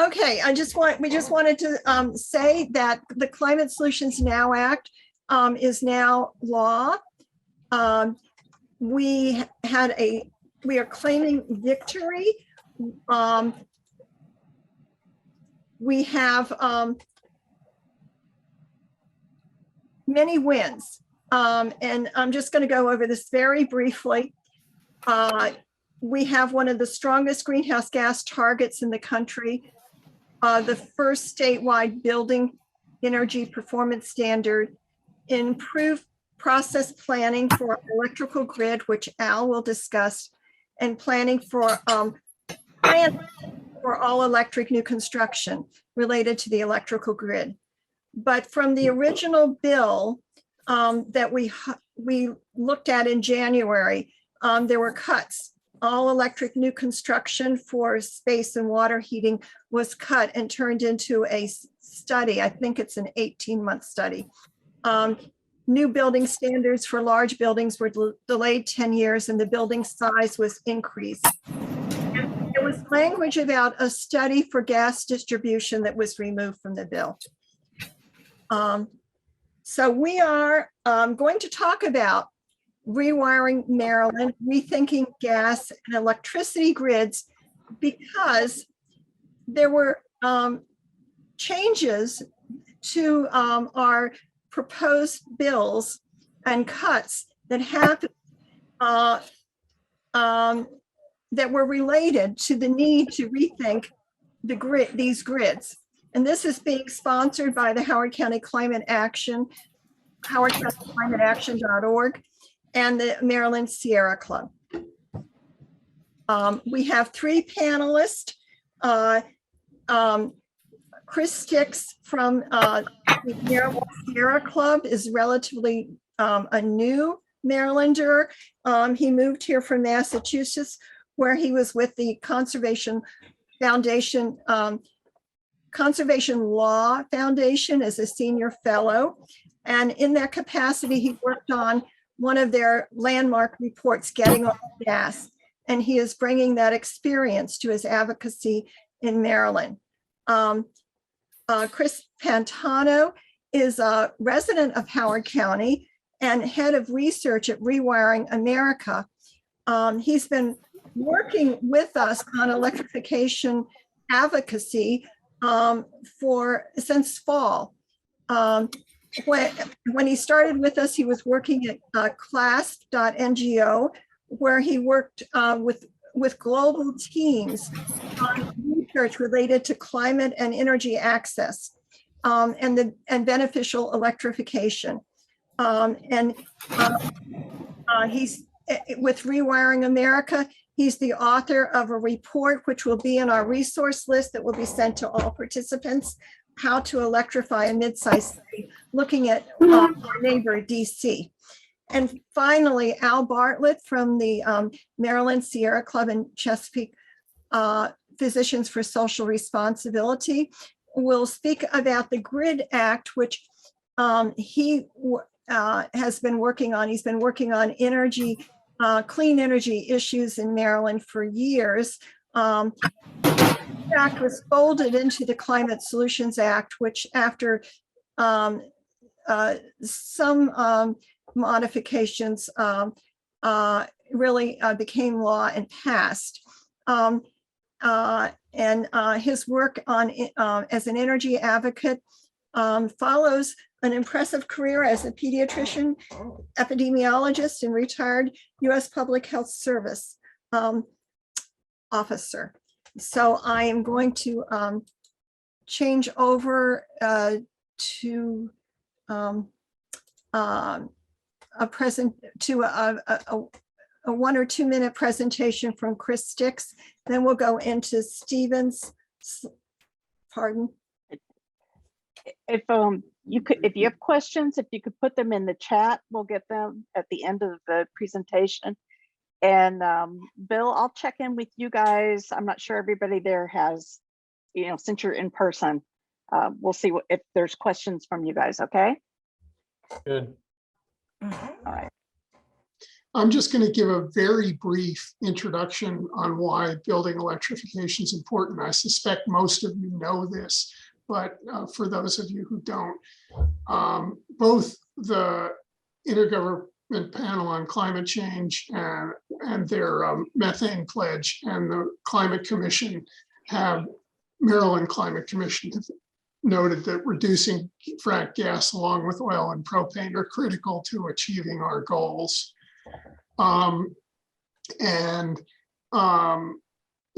Okay, we just wanted to say that the Climate Solutions Now Act is now law. We are claiming victory. We have many wins. And I'm just going to go over this very briefly. We have one of the strongest greenhouse gas targets in the country, the first statewide building energy performance standard, improved process planning for electrical grid, which Al will discuss, and planning for all electric new construction related to the electrical grid. But from the original bill that we looked at in January, there were cuts. All electric new construction for space and water heating was cut and turned into a study. I think it's an 18-month study. New building standards for large buildings were delayed 10 years and the building size was increased. And there was language about a study for gas distribution that was removed from the bill. So we are going to talk about Rewiring Maryland, Rethinking Gas and Electricity Grids, because there were changes to our proposed bills and cuts that happened that were related to the need to rethink these grids. And this is being sponsored by the Howard County Climate Action, howardcountyclimateaction.org, and the Maryland Sierra Club. We have three panelists. Chris Sticks from the Maryland Sierra Club is relatively a new Marylander. He moved here from Massachusetts, where he was with the Conservation Foundation, Conservation Law Foundation as a senior fellow. And in that capacity, he worked on one of their landmark reports, Getting Off Gas, and he is bringing that experience to his advocacy in Maryland. Chris Pantano is a resident of Howard County and head of research at Rewiring America. He's been working with us on electrification advocacy since fall. When he started with us, he was working at class.ngo, where he worked with global teams on research related to climate and energy access and beneficial electrification. He's with Rewiring America. He's the author of a report which will be in our resource list that will be sent to all participants, How to Electrify a Mid-Sized City, looking at our neighbor, DC. And finally, Al Bartlett from the Maryland Sierra Club and Chesapeake Physicians for Social Responsibility will speak about the GRID Act, which he has been working on. He's been working on energy, clean energy issues in Maryland for years. The act was folded into the Climate Solutions Act, which after some modifications really became law and passed. His work on as an energy advocate follows an impressive career as a pediatrician, epidemiologist, and retired U.S. Public Health Service officer. So I am going to change over to a 1 or 2 minute presentation from Chris Sticks. Then we'll go into Stephen's. Pardon. If you have questions, if you could put them in the chat, we'll get them at the end of the presentation. And Bill, I'll check in with you guys. I'm not sure everybody there has, since you're in person, we'll see if there's questions from you guys. Okay. Good. All right. I'm just going to give a very brief introduction on why building electrification is important. I suspect most of you know this, but for those of you who don't, both the Intergovernmental Panel on Climate Change and their methane pledge and the Climate Commission Maryland Climate Commission have noted that reducing frack gas along with oil and propane are critical to achieving our goals. In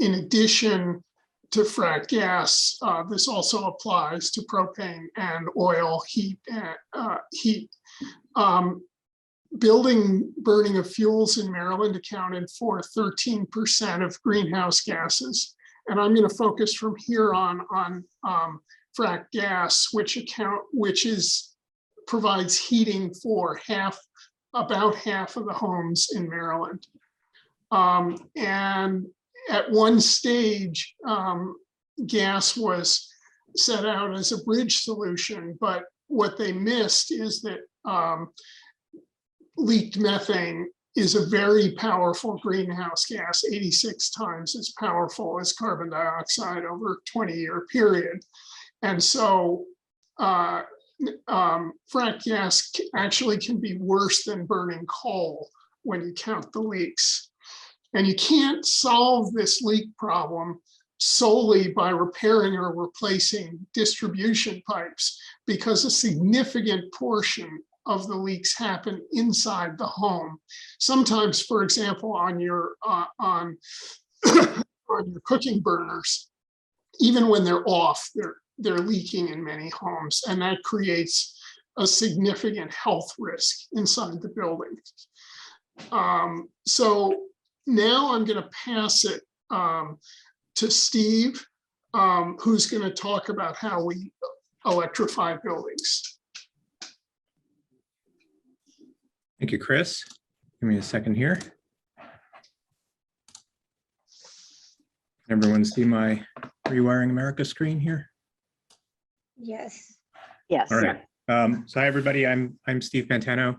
addition to frack gas, this also applies to propane and oil heat. Burning of fuels in Maryland accounted for 13% of greenhouse gases. And I'm going to focus from here on frack gas, which provides heating for about half of the homes in Maryland. And at one stage, gas was set out as a bridge solution, but what they missed is that leaked methane is a very powerful greenhouse gas, 86 times as powerful as carbon dioxide over a 20-year period. And so frack gas actually can be worse than burning coal when you count the leaks. And you can't solve this leak problem solely by repairing or replacing distribution pipes, because a significant portion of the leaks happen inside the home. Sometimes, for example, on your on your cooking burners, even when they're off, they're leaking in many homes, and that creates a significant health risk inside the building. So now I'm going to pass it to Steve, who's going to talk about how we electrify buildings. Thank you, Chris. Give me a second here. Everyone see my Rewiring America screen here? Yes. Yes. All right. So hi, everybody. I'm Steve Pantano,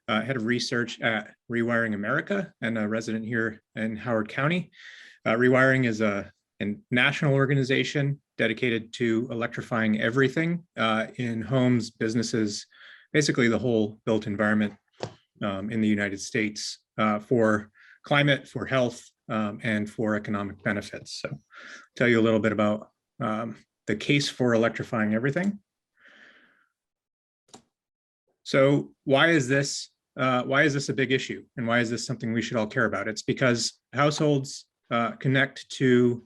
head of research at Rewiring America and a resident here in Howard County. Rewiring is a national organization dedicated to electrifying everything in homes, businesses, basically the whole built environment in the United States for climate, for health, and for economic benefits. So I'll tell you a little bit about the case for electrifying everything. So why is this a big issue, and why is this something we should all care about? It's because households connect to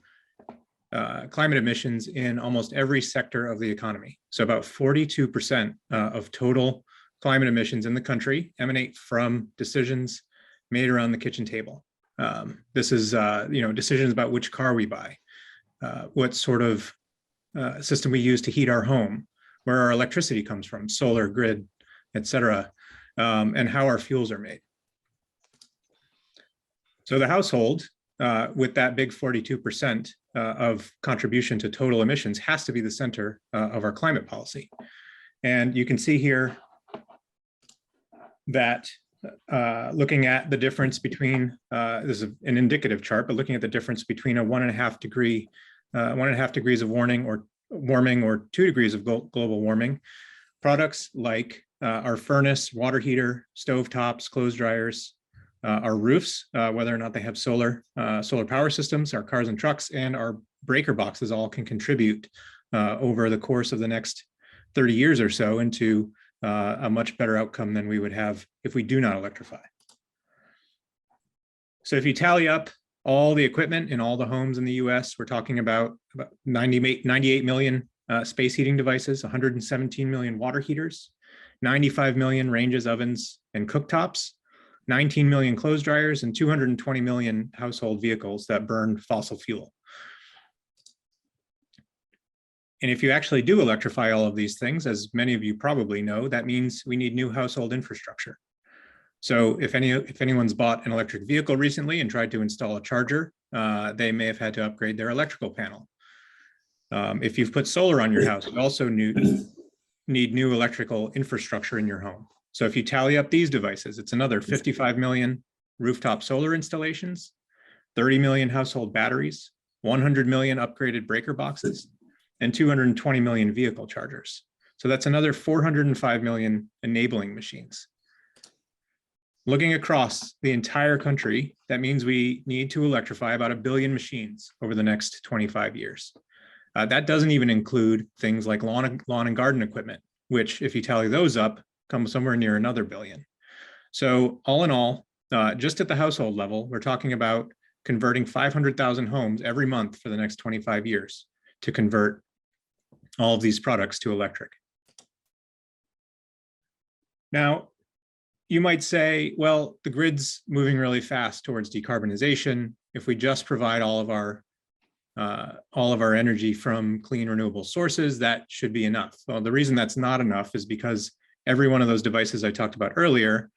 climate emissions in almost every sector of the economy. So about 42% of total climate emissions in the country emanate from decisions made around the kitchen table. This is decisions about which car we buy, what sort of system we use to heat our home, where our electricity comes from, solar, grid, etc., and how our fuels are made. So the household, with that big 42% of contribution to total emissions, has to be the center of our climate policy. And you can see here that looking at the difference between, this is an indicative chart, but looking at the difference between a 1.5 degrees of warming or 2 degrees of global warming, products like our furnace, water heater, stovetops, clothes dryers, our roofs, whether or not they have solar power systems, our cars and trucks, and our breaker boxes all can contribute over the course of the next 30 years or so into a much better outcome than we would have if we do not electrify. So if you tally up all the equipment in all the homes in the US, we're talking about 98 million space heating devices, 117 million water heaters, 95 million ranges, ovens, and cooktops, 19 million clothes dryers, and 220 million household vehicles that burn fossil fuel. And if you actually do electrify all of these things, as many of you probably know, that means we need new household infrastructure. So if anyone's bought an electric vehicle recently and tried to install a charger, they may have had to upgrade their electrical panel. If you've put solar on your house, you also need new electrical infrastructure in your home. So if you tally up these devices, it's another 55 million rooftop solar installations, 30 million household batteries, 100 million upgraded breaker boxes, and 220 million vehicle chargers. So that's another 405 million enabling machines. Looking across the entire country, that means we need to electrify about 1 billion machines over the next 25 years. That doesn't even include things like lawn and garden equipment, which, if you tally those up, come somewhere near another billion. So all in all, just at the household level, we're talking about converting 500,000 homes every month for the next 25 years to convert all of these products to electric. Now, you might say, well, the grid's moving really fast towards decarbonization. If we just provide all of our energy from clean renewable sources, that should be enough. Well, the reason that's not enough is because every one of those devices I talked about earlier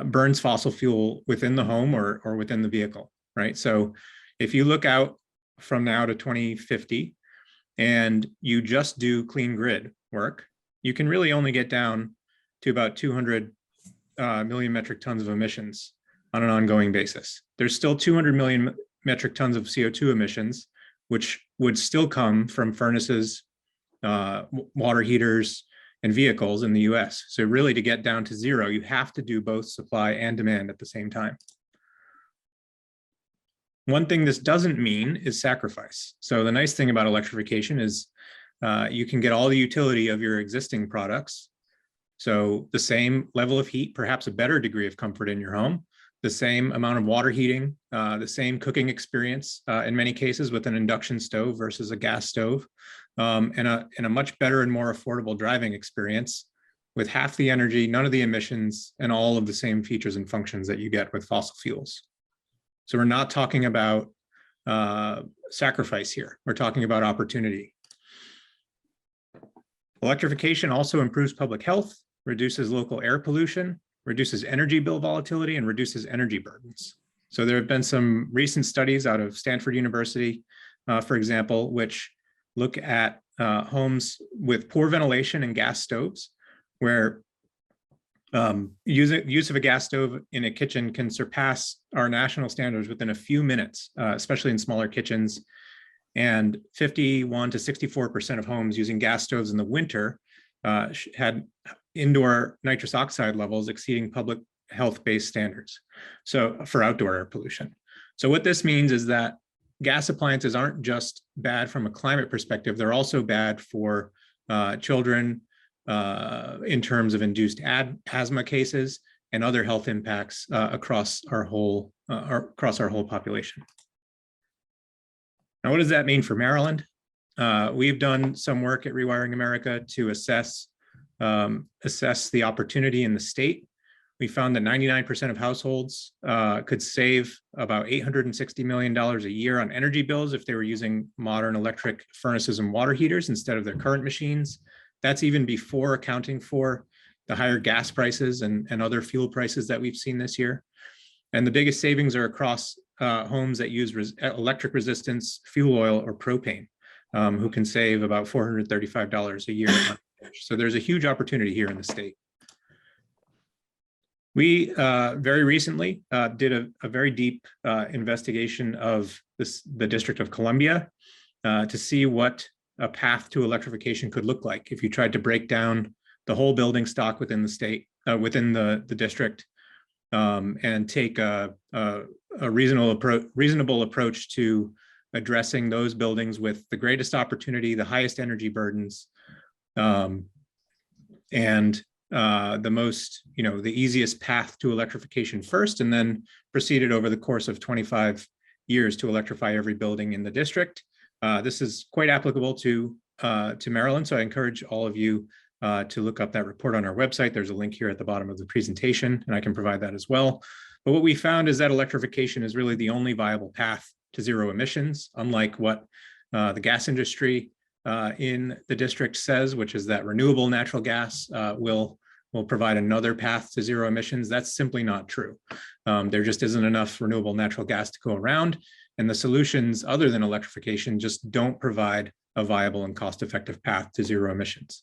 burns fossil fuel within the home or within the vehicle, right? So if you look out from now to 2050 and you just do clean grid work, you can really only get down to about 200 million metric tons of emissions on an ongoing basis. There's still 200 million metric tons of CO2 emissions, which would still come from furnaces, water heaters, and vehicles in the US. So really, to get down to zero, you have to do both supply and demand at the same time. One thing this doesn't mean is sacrifice. So the nice thing about electrification is you can get all the utility of your existing products. So the same level of heat, perhaps a better degree of comfort in your home, the same amount of water heating, the same cooking experience in many cases with an induction stove versus a gas stove, and a much better and more affordable driving experience with half the energy, none of the emissions, and all of the same features and functions that you get with fossil fuels. So we're not talking about sacrifice here. We're talking about opportunity. Electrification also improves public health, reduces local air pollution, reduces energy bill volatility, and reduces energy burdens. So there have been some recent studies out of Stanford University, for example, which look at homes with poor ventilation and gas stoves, where use of a gas stove in a kitchen can surpass our national standards within a few minutes, especially in smaller kitchens. And 51 to 64% of homes using gas stoves in the winter had indoor nitrous oxide levels exceeding public health-based standards, so for outdoor air pollution. So what this means is that gas appliances aren't just bad from a climate perspective, they're also bad for children in terms of induced asthma cases and other health impacts across our whole population. Now, what does that mean for Maryland? We've done some work at Rewiring America to assess the opportunity in the state. We found that 99% of households could save about $860 million a year on energy bills if they were using modern electric furnaces and water heaters instead of their current machines. That's even before accounting for the higher gas prices and other fuel prices that we've seen this year. And the biggest savings are across homes that use electric resistance fuel oil or propane, who can save about $435 a year. So there's a huge opportunity here in the state. We very recently did a very deep investigation of the District of Columbia to see what a path to electrification could look like if you tried to break down the whole building stock within the state, within the district, and take a reasonable approach to addressing those buildings with the greatest opportunity, the highest energy burdens, and the most, the easiest path to electrification first, and then proceeded over the course of 25 years to electrify every building in the district. This is quite applicable to Maryland, so I encourage all of you to look up that report on our website. There's a link here at the bottom of the presentation, and I can provide that as well. But what we found is that electrification is really the only viable path to zero emissions, unlike what the gas industry in the district says, which is that renewable natural gas will provide another path to zero emissions. That's simply not true. There just isn't enough renewable natural gas to go around, and the solutions other than electrification just don't provide a viable and cost-effective path to zero emissions.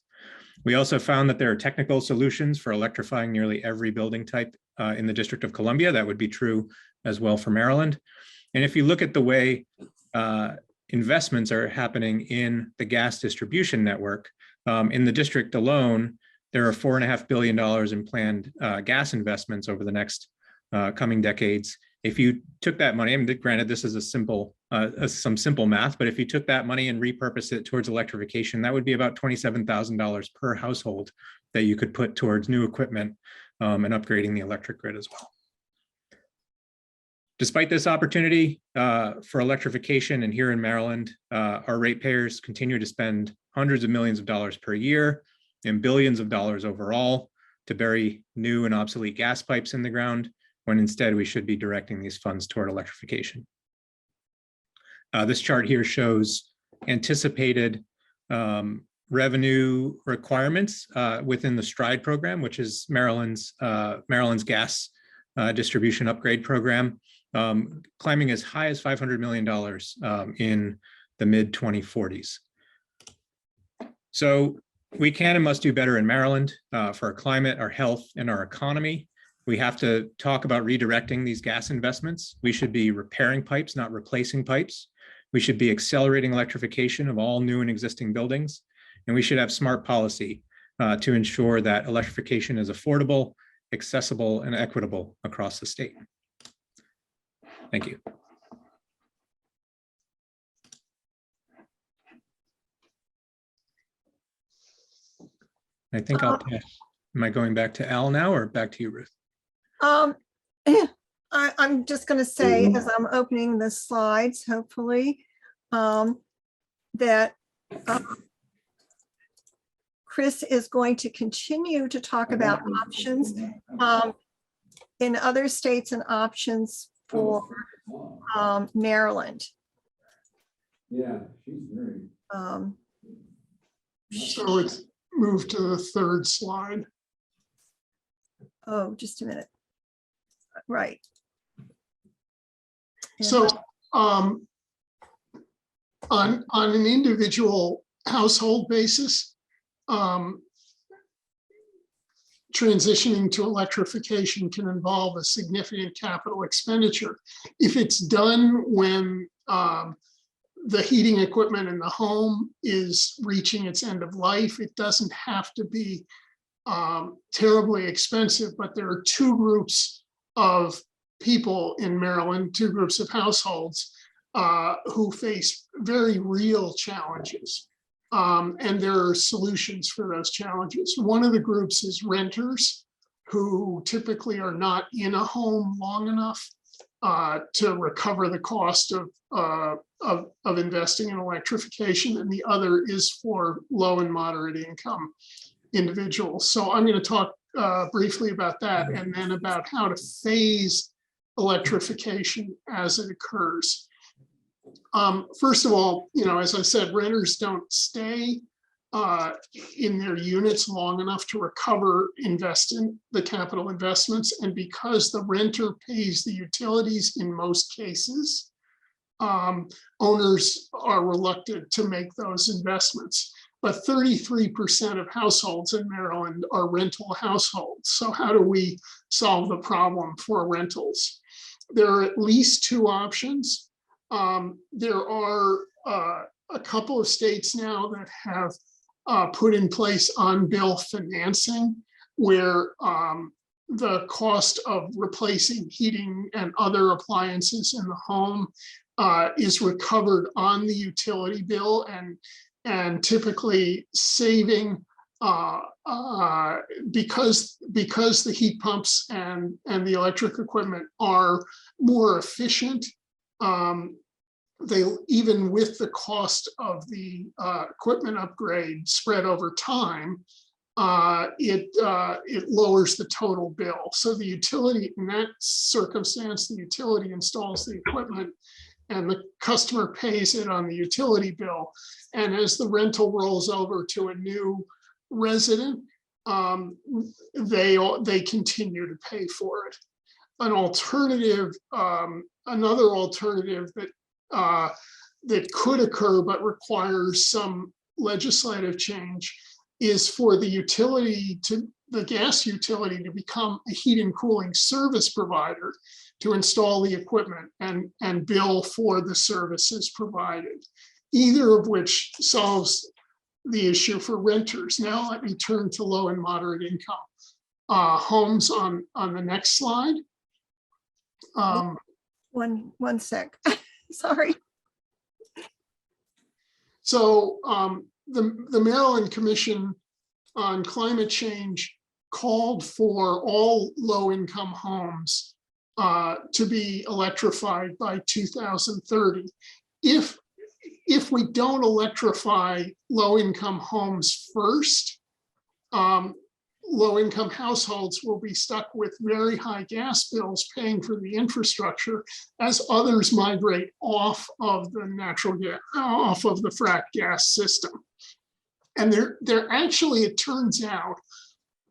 We also found that there are technical solutions for electrifying nearly every building type in the District of Columbia. That would be true as well for Maryland. And if you look at the way investments are happening in the gas distribution network, in the district alone, there are $4.5 billion in planned gas investments over the next coming decades. If you took that money, I mean, granted, this is a simple, some simple math, but if you took that money and repurposed it towards electrification, that would be about $27,000 per household that you could put towards new equipment and upgrading the electric grid as well. Despite this opportunity for electrification, and here in Maryland, our ratepayers continue to spend hundreds of millions of dollars per year and billions of dollars overall to bury new and obsolete gas pipes in the ground, when instead we should be directing these funds toward electrification. This chart here shows anticipated revenue requirements within the STRIDE program, which is Maryland's gas distribution upgrade program, climbing as high as $500 million in the mid 2040s. So we can and must do better in Maryland for our climate, our health, and our economy. We have to talk about redirecting these gas investments. We should be repairing pipes, not replacing pipes. We should be accelerating electrification of all new and existing buildings. And we should have smart policy to ensure that electrification is affordable, accessible, and equitable across the state. Thank you. I think I'll pass. Am I going back to Al now or back to you, Ruth? I'm just going to say, as I'm opening the slides, hopefully, that Chris is going to continue to talk about options in other states and options for Maryland. Yeah, she's very. So let's move to the third slide. Oh, just a minute. Right. So on an individual household basis, transitioning to electrification can involve a significant capital expenditure. If it's done when the heating equipment in the home is reaching its end of life, it doesn't have to be terribly expensive, but there are two groups of people in Maryland, two groups of households who face very real challenges. And there are solutions for those challenges. One of the groups is renters who typically are not in a home long enough to recover the cost of investing in electrification. And the other is for low and moderate income individuals. So I'm going to talk briefly about that and then about how to phase electrification as it occurs. First of all, as I said, renters don't stay in their units long enough to recover the capital investments. And because the renter pays the utilities in most cases, owners are reluctant to make those investments. But 33% of households in Maryland are rental households. So how do we solve the problem for rentals? There are at least two options. There are a couple of states now that have put in place on-bill financing where the cost of replacing heating and other appliances in the home is recovered on the utility bill and typically saving because the heat pumps and the electric equipment are more efficient. They, even with the cost of the equipment upgrade spread over time, it lowers the total bill. So the utility, in that circumstance, the utility installs the equipment and the customer pays it on the utility bill. And as the rental rolls over to a new resident, they continue to pay for it. An alternative, another alternative that could occur but requires some legislative change is for the utility to the gas utility to become a heat and cooling service provider to install the equipment and bill for the services provided, either of which solves the issue for renters. Now let me turn to low and moderate income homes on the next slide. One sec. Sorry. So the Maryland Commission on Climate Change called for all low-income homes to be electrified by 2030. If we don't electrify low-income homes first, low-income households will be stuck with very high gas bills paying for the infrastructure as others migrate off of the natural gas, off of the frack gas system. And there actually, it turns out,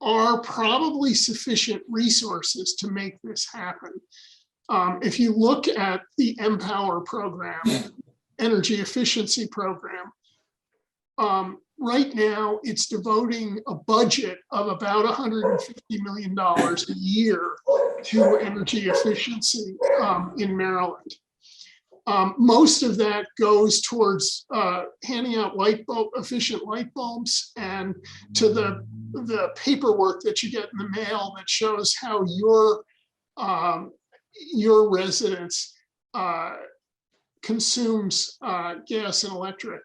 are probably sufficient resources to make this happen. If you look at the Empower program, energy efficiency program, right now it's devoting a budget of about $150 million a year to energy efficiency in Maryland. Most of that goes towards handing out efficient light bulbs, and to the paperwork that you get in the mail that shows how your residence consumes gas and electric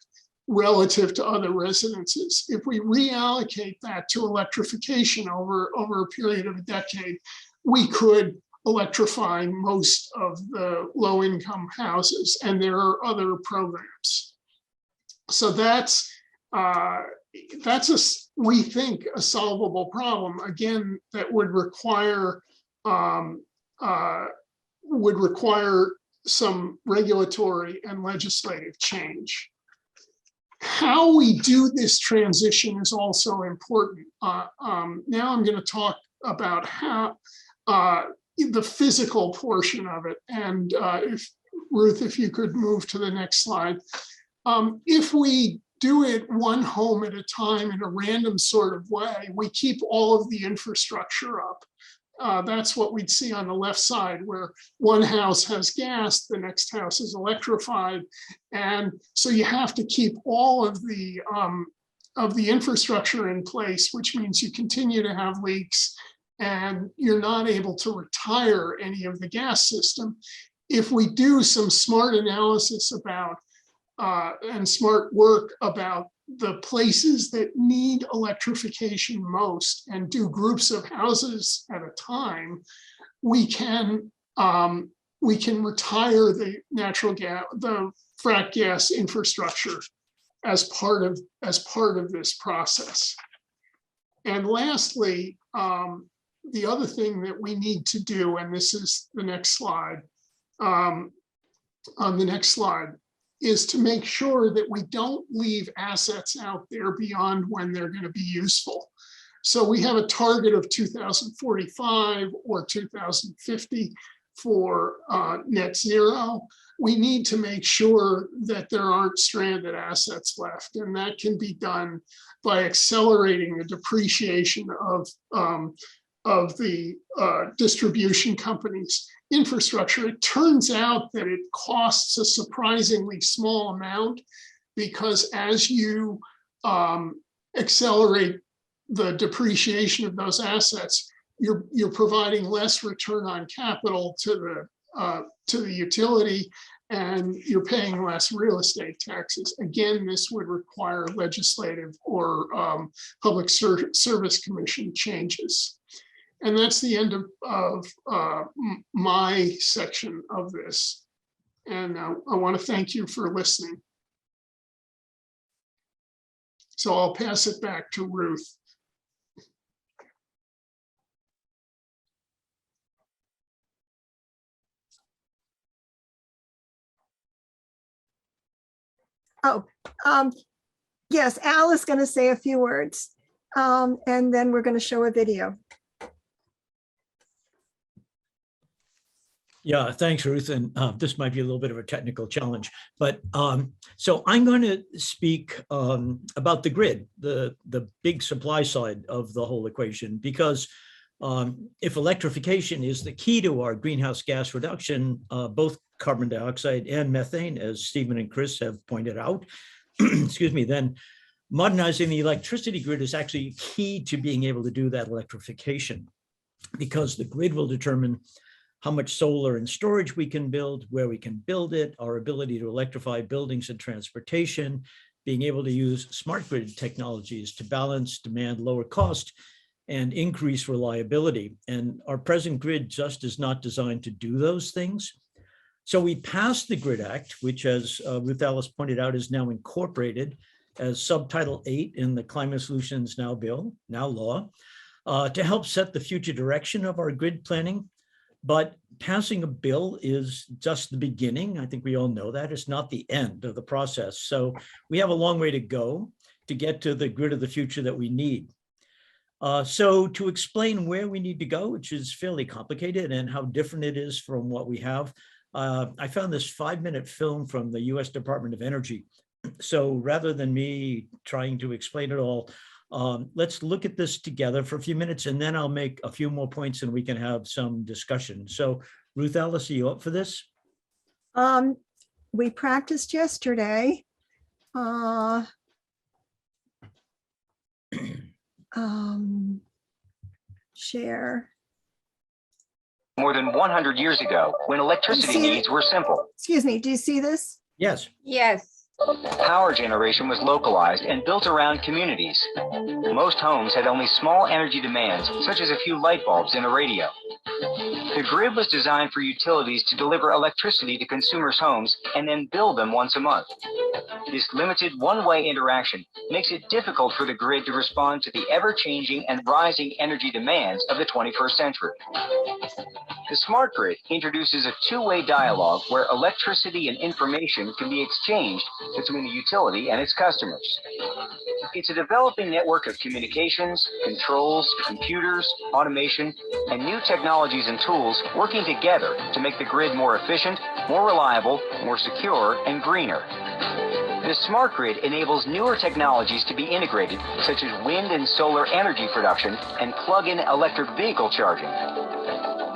relative to other residences. If we reallocate that to electrification over a period of a decade, we could electrify most of the low-income houses, and there are other programs. So that's we think a solvable problem. Again, that would require some regulatory and legislative change. How we do this transition is also important. Now I'm going to talk about how the physical portion of it. And if Ruth, if you could move to the next slide. If we do it one home at a time in a random sort of way, we keep all of the infrastructure up. That's what we'd see on the left side, where one house has gas, the next house is electrified. And so you have to keep all of the infrastructure in place, which means you continue to have leaks and you're not able to retire any of the gas system. If we do some smart analysis about and smart work about the places that need electrification most and do groups of houses at a time, we can retire the natural gas, the frack gas infrastructure as part of this process. And lastly, the other thing that we need to do, and this is the next slide, on the next slide, is to make sure that we don't leave assets out there beyond when they're going to be useful. So we have a target of 2045 or 2050 for net zero. We need to make sure that there aren't stranded assets left, and that can be done by accelerating the depreciation of the distribution companies' infrastructure. It turns out that it costs a surprisingly small amount, because as you accelerate the depreciation of those assets, you're providing less return on capital to the utility, and you're paying less real estate taxes. Again, this would require legislative or public service commission changes. And that's the end of my section of this. And I want to thank you for listening. So I'll pass it back to Ruth. Oh, yes, Al is going to say a few words, and then we're going to show a video. Yeah, thanks, Ruth. And this might be a little bit of a technical challenge, but so I'm going to speak about the grid, the big supply side of the whole equation, because if electrification is the key to our greenhouse gas reduction, both carbon dioxide and methane, as Stephen and Chris have pointed out, excuse me, then modernizing the electricity grid is actually key to being able to do that electrification, because the grid will determine how much solar and storage we can build, where we can build it, our ability to electrify buildings and transportation, being able to use smart grid technologies to balance demand, lower cost, and increase reliability. And our present grid just is not designed to do those things. So we passed the Grid Act, which, as Ruth Alice pointed out, is now incorporated as Subtitle 8 in the Climate Solutions Now bill, now law, to help set the future direction of our grid planning. But passing a bill is just the beginning. I think we all know that. It's not the end of the process. So we have a long way to go to get to the grid of the future that we need. So to explain where we need to go, which is fairly complicated, and how different it is from what we have, I found this 5-minute film from the US Department of Energy. So rather than me trying to explain it all, let's look at this together for a few minutes, and then I'll make a few more points and we can have some discussion. So Ruth Alice, are you up for this? We practiced yesterday. Share. More than 100 years ago, when electricity needs were simple. Excuse me, do you see this? Yes. Yes. Power generation was localized and built around communities. Most homes had only small energy demands, such as a few light bulbs and a radio. The grid was designed for utilities to deliver electricity to consumers' homes and then bill them once a month. This limited one-way interaction makes it difficult for the grid to respond to the ever-changing and rising energy demands of the 21st century. The smart grid introduces a two-way dialogue where electricity and information can be exchanged between the utility and its customers. It's a developing network of communications, controls, computers, automation, and new technologies and tools working together to make the grid more efficient, more reliable, more secure, and greener. The smart grid enables newer technologies to be integrated, such as wind and solar energy production and plug-in electric vehicle charging.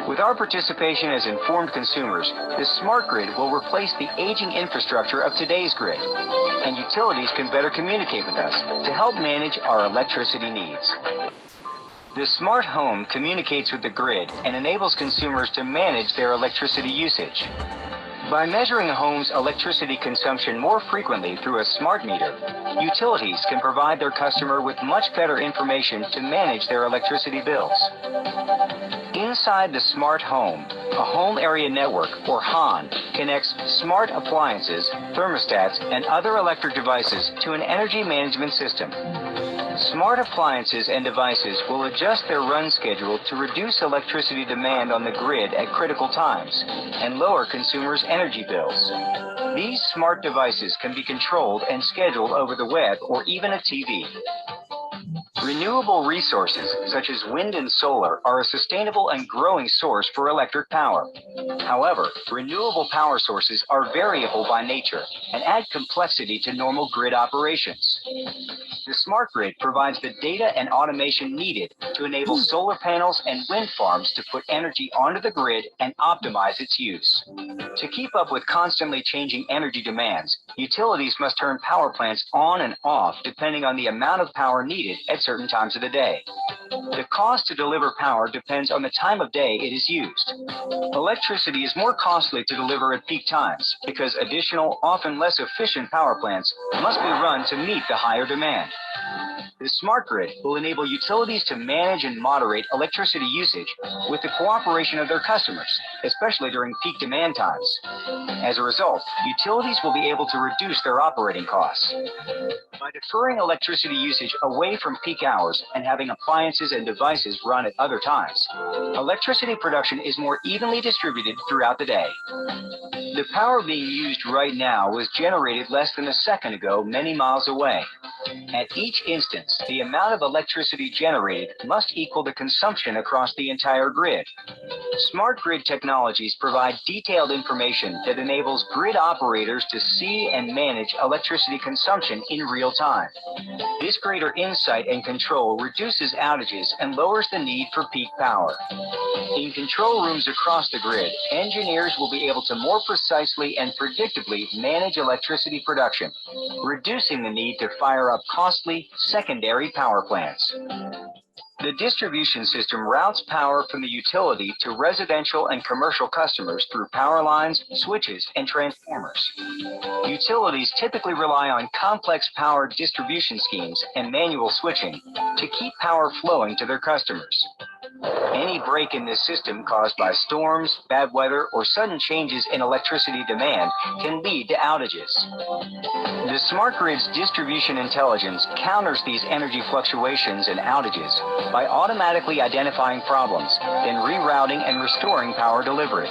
With our participation as informed consumers, the smart grid will replace the aging infrastructure of today's grid, and utilities can better communicate with us to help manage our electricity needs. The smart home communicates with the grid and enables consumers to manage their electricity usage. By measuring a home's electricity consumption more frequently through a smart meter, utilities can provide their customer with much better information to manage their electricity bills. Inside the smart home, a home area network, or HAN, connects smart appliances, thermostats, and other electric devices to an energy management system. Smart appliances and devices will adjust their run schedule to reduce electricity demand on the grid at critical times and lower consumers' energy bills. These smart devices can be controlled and scheduled over the web or even a TV. Renewable resources, such as wind and solar, are a sustainable and growing source for electric power. However, renewable power sources are variable by nature and add complexity to normal grid operations. The smart grid provides the data and automation needed to enable solar panels and wind farms to put energy onto the grid and optimize its use. To keep up with constantly changing energy demands, utilities must turn power plants on and off depending on the amount of power needed at certain times of the day. The cost to deliver power depends on the time of day it is used. Electricity is more costly to deliver at peak times because additional, often less efficient power plants must be run to meet the higher demand. The smart grid will enable utilities to manage and moderate electricity usage with the cooperation of their customers, especially during peak demand times. As a result, utilities will be able to reduce their operating costs. By deferring electricity usage away from peak hours and having appliances and devices run at other times, electricity production is more evenly distributed throughout the day. The power being used right now was generated less than a second ago many miles away. At each instance, the amount of electricity generated must equal the consumption across the entire grid. Smart grid technologies provide detailed information that enables grid operators to see and manage electricity consumption in real time. This greater insight and control reduces outages and lowers the need for peak power. In control rooms across the grid, engineers will be able to more precisely and predictably manage electricity production, reducing the need to fire up costly secondary power plants. The distribution system routes power from the utility to residential and commercial customers through power lines, switches, and transformers. Utilities typically rely on complex power distribution schemes and manual switching to keep power flowing to their customers. Any break in this system caused by storms, bad weather, or sudden changes in electricity demand can lead to outages. The smart grid's distribution intelligence counters these energy fluctuations and outages by automatically identifying problems, then rerouting and restoring power delivery.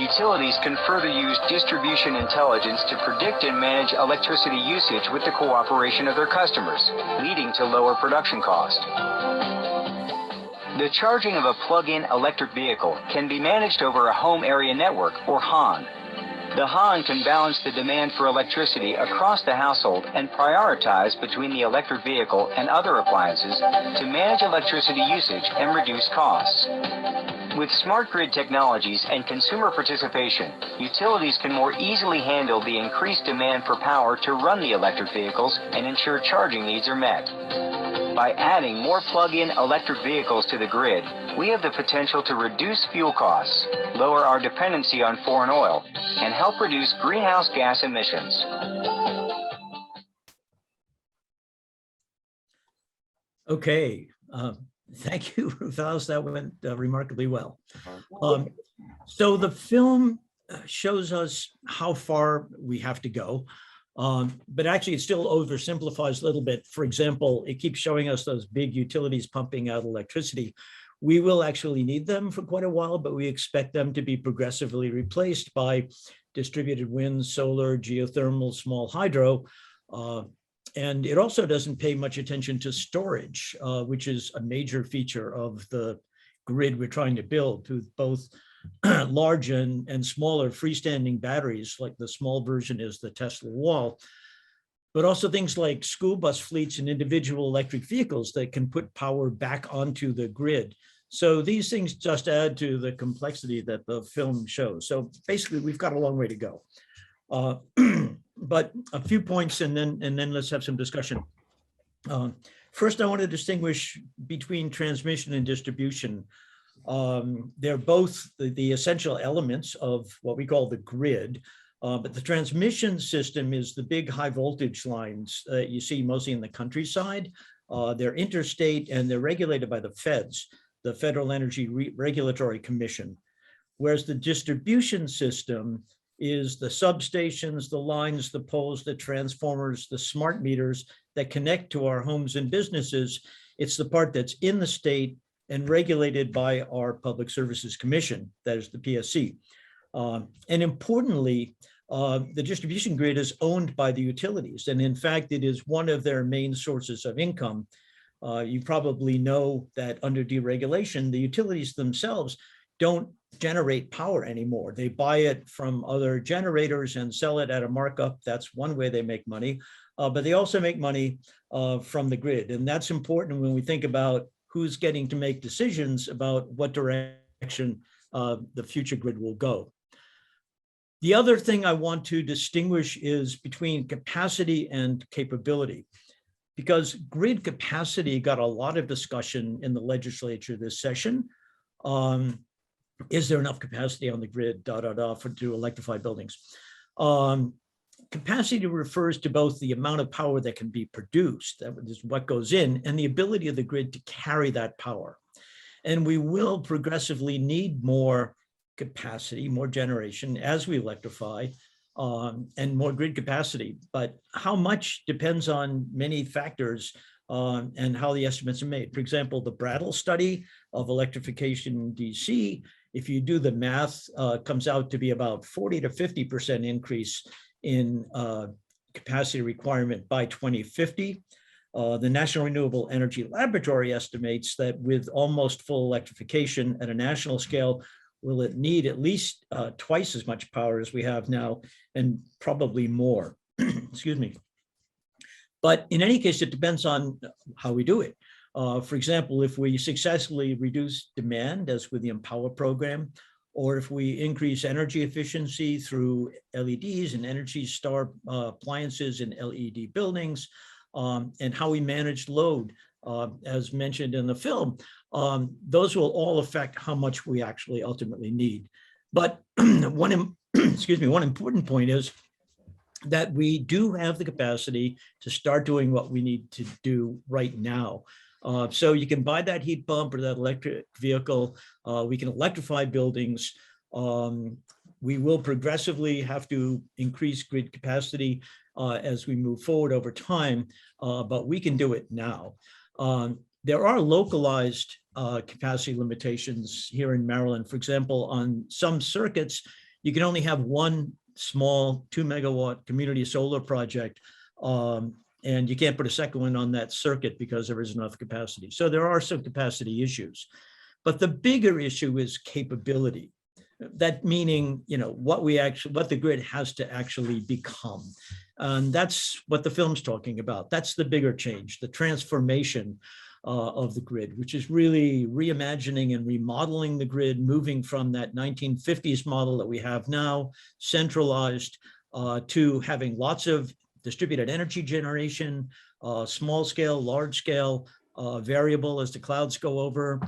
Utilities can further use distribution intelligence to predict and manage electricity usage with the cooperation of their customers, leading to lower production costs. The charging of a plug-in electric vehicle can be managed over a home area network, or HON. The HON can balance the demand for electricity across the household and prioritize between the electric vehicle and other appliances to manage electricity usage and reduce costs. With smart grid technologies and consumer participation, utilities can more easily handle the increased demand for power to run the electric vehicles and ensure charging needs are met. By adding more plug-in electric vehicles to the grid, we have the potential to reduce fuel costs, lower our dependency on foreign oil, and help reduce greenhouse gas emissions. Okay, thank you, Rufus. That went remarkably well. So the film shows us how far we have to go. But actually it still oversimplifies a little bit. For example, it keeps showing us those big utilities pumping out electricity. We will actually need them for quite a while, but we expect them to be progressively replaced by distributed wind, solar, geothermal, small hydro. And it also doesn't pay much attention to storage, which is a major feature of the grid we're trying to build, with both large and smaller freestanding batteries, like the small version is the Tesla wall, but also things like school bus fleets and individual electric vehicles that can put power back onto the grid. So these things just add to the complexity that the film shows. So basically, we've got a long way to go. But a few points, and then let's have some discussion. First, I want to distinguish between transmission and distribution. They're both the essential elements of what we call the grid, but the transmission system is the big high voltage lines that you see mostly in the countryside. They're interstate and they're regulated by the feds, the Federal Energy Regulatory Commission, whereas the distribution system is the substations, the lines, the poles, the transformers, the smart meters that connect to our homes and businesses. It's the part that's in the state and regulated by our Public Services Commission, that is the PSC. And importantly, the distribution grid is owned by the utilities. And in fact, it is one of their main sources of income. You probably know that under deregulation, the utilities themselves don't generate power anymore. They buy it from other generators and sell it at a markup. That's one way they make money. But they also make money from the grid. And that's important when we think about who's getting to make decisions about what direction the future grid will go. The other thing I want to distinguish is between capacity and capability, because grid capacity got a lot of discussion in the legislature this session. Is there enough capacity on the grid, to electrify buildings? Capacity refers to both the amount of power that can be produced, that is what goes in, and the ability of the grid to carry that power. And we will progressively need more capacity, more generation as we electrify, and more grid capacity. But how much depends on many factors and how the estimates are made. For example, the Bartlett study of electrification in DC, if you do the math, comes out to be about 40 to 50% increase in capacity requirement by 2050. The National Renewable Energy Laboratory estimates that with almost full electrification at a national scale, will it need at least twice as much power as we have now, and probably more. Excuse me. But in any case, it depends on how we do it. For example, if we successfully reduce demand, as with the Empower program, or if we increase energy efficiency through LEDs and Energy Star appliances in LED buildings, and how we manage load, as mentioned in the film, those will all affect how much we actually ultimately need. But excuse me, one important point is that we do have the capacity to start doing what we need to do right now. So you can buy that heat pump or that electric vehicle. We can electrify buildings. We will progressively have to increase grid capacity as we move forward over time, but we can do it now. There are localized capacity limitations here in Maryland. For example, on some circuits, you can only have one small 2 megawatt community solar project, and you can't put a second one on that circuit because there isn't enough capacity. So there are some capacity issues, but the bigger issue is capability. That meaning, what the grid has to actually become. And that's what the film's talking about. That's the bigger change, the transformation of the grid, which is really reimagining and remodeling the grid, moving from that 1950s model that we have now, centralized, to having lots of distributed energy generation, small scale, large scale, variable as the clouds go over,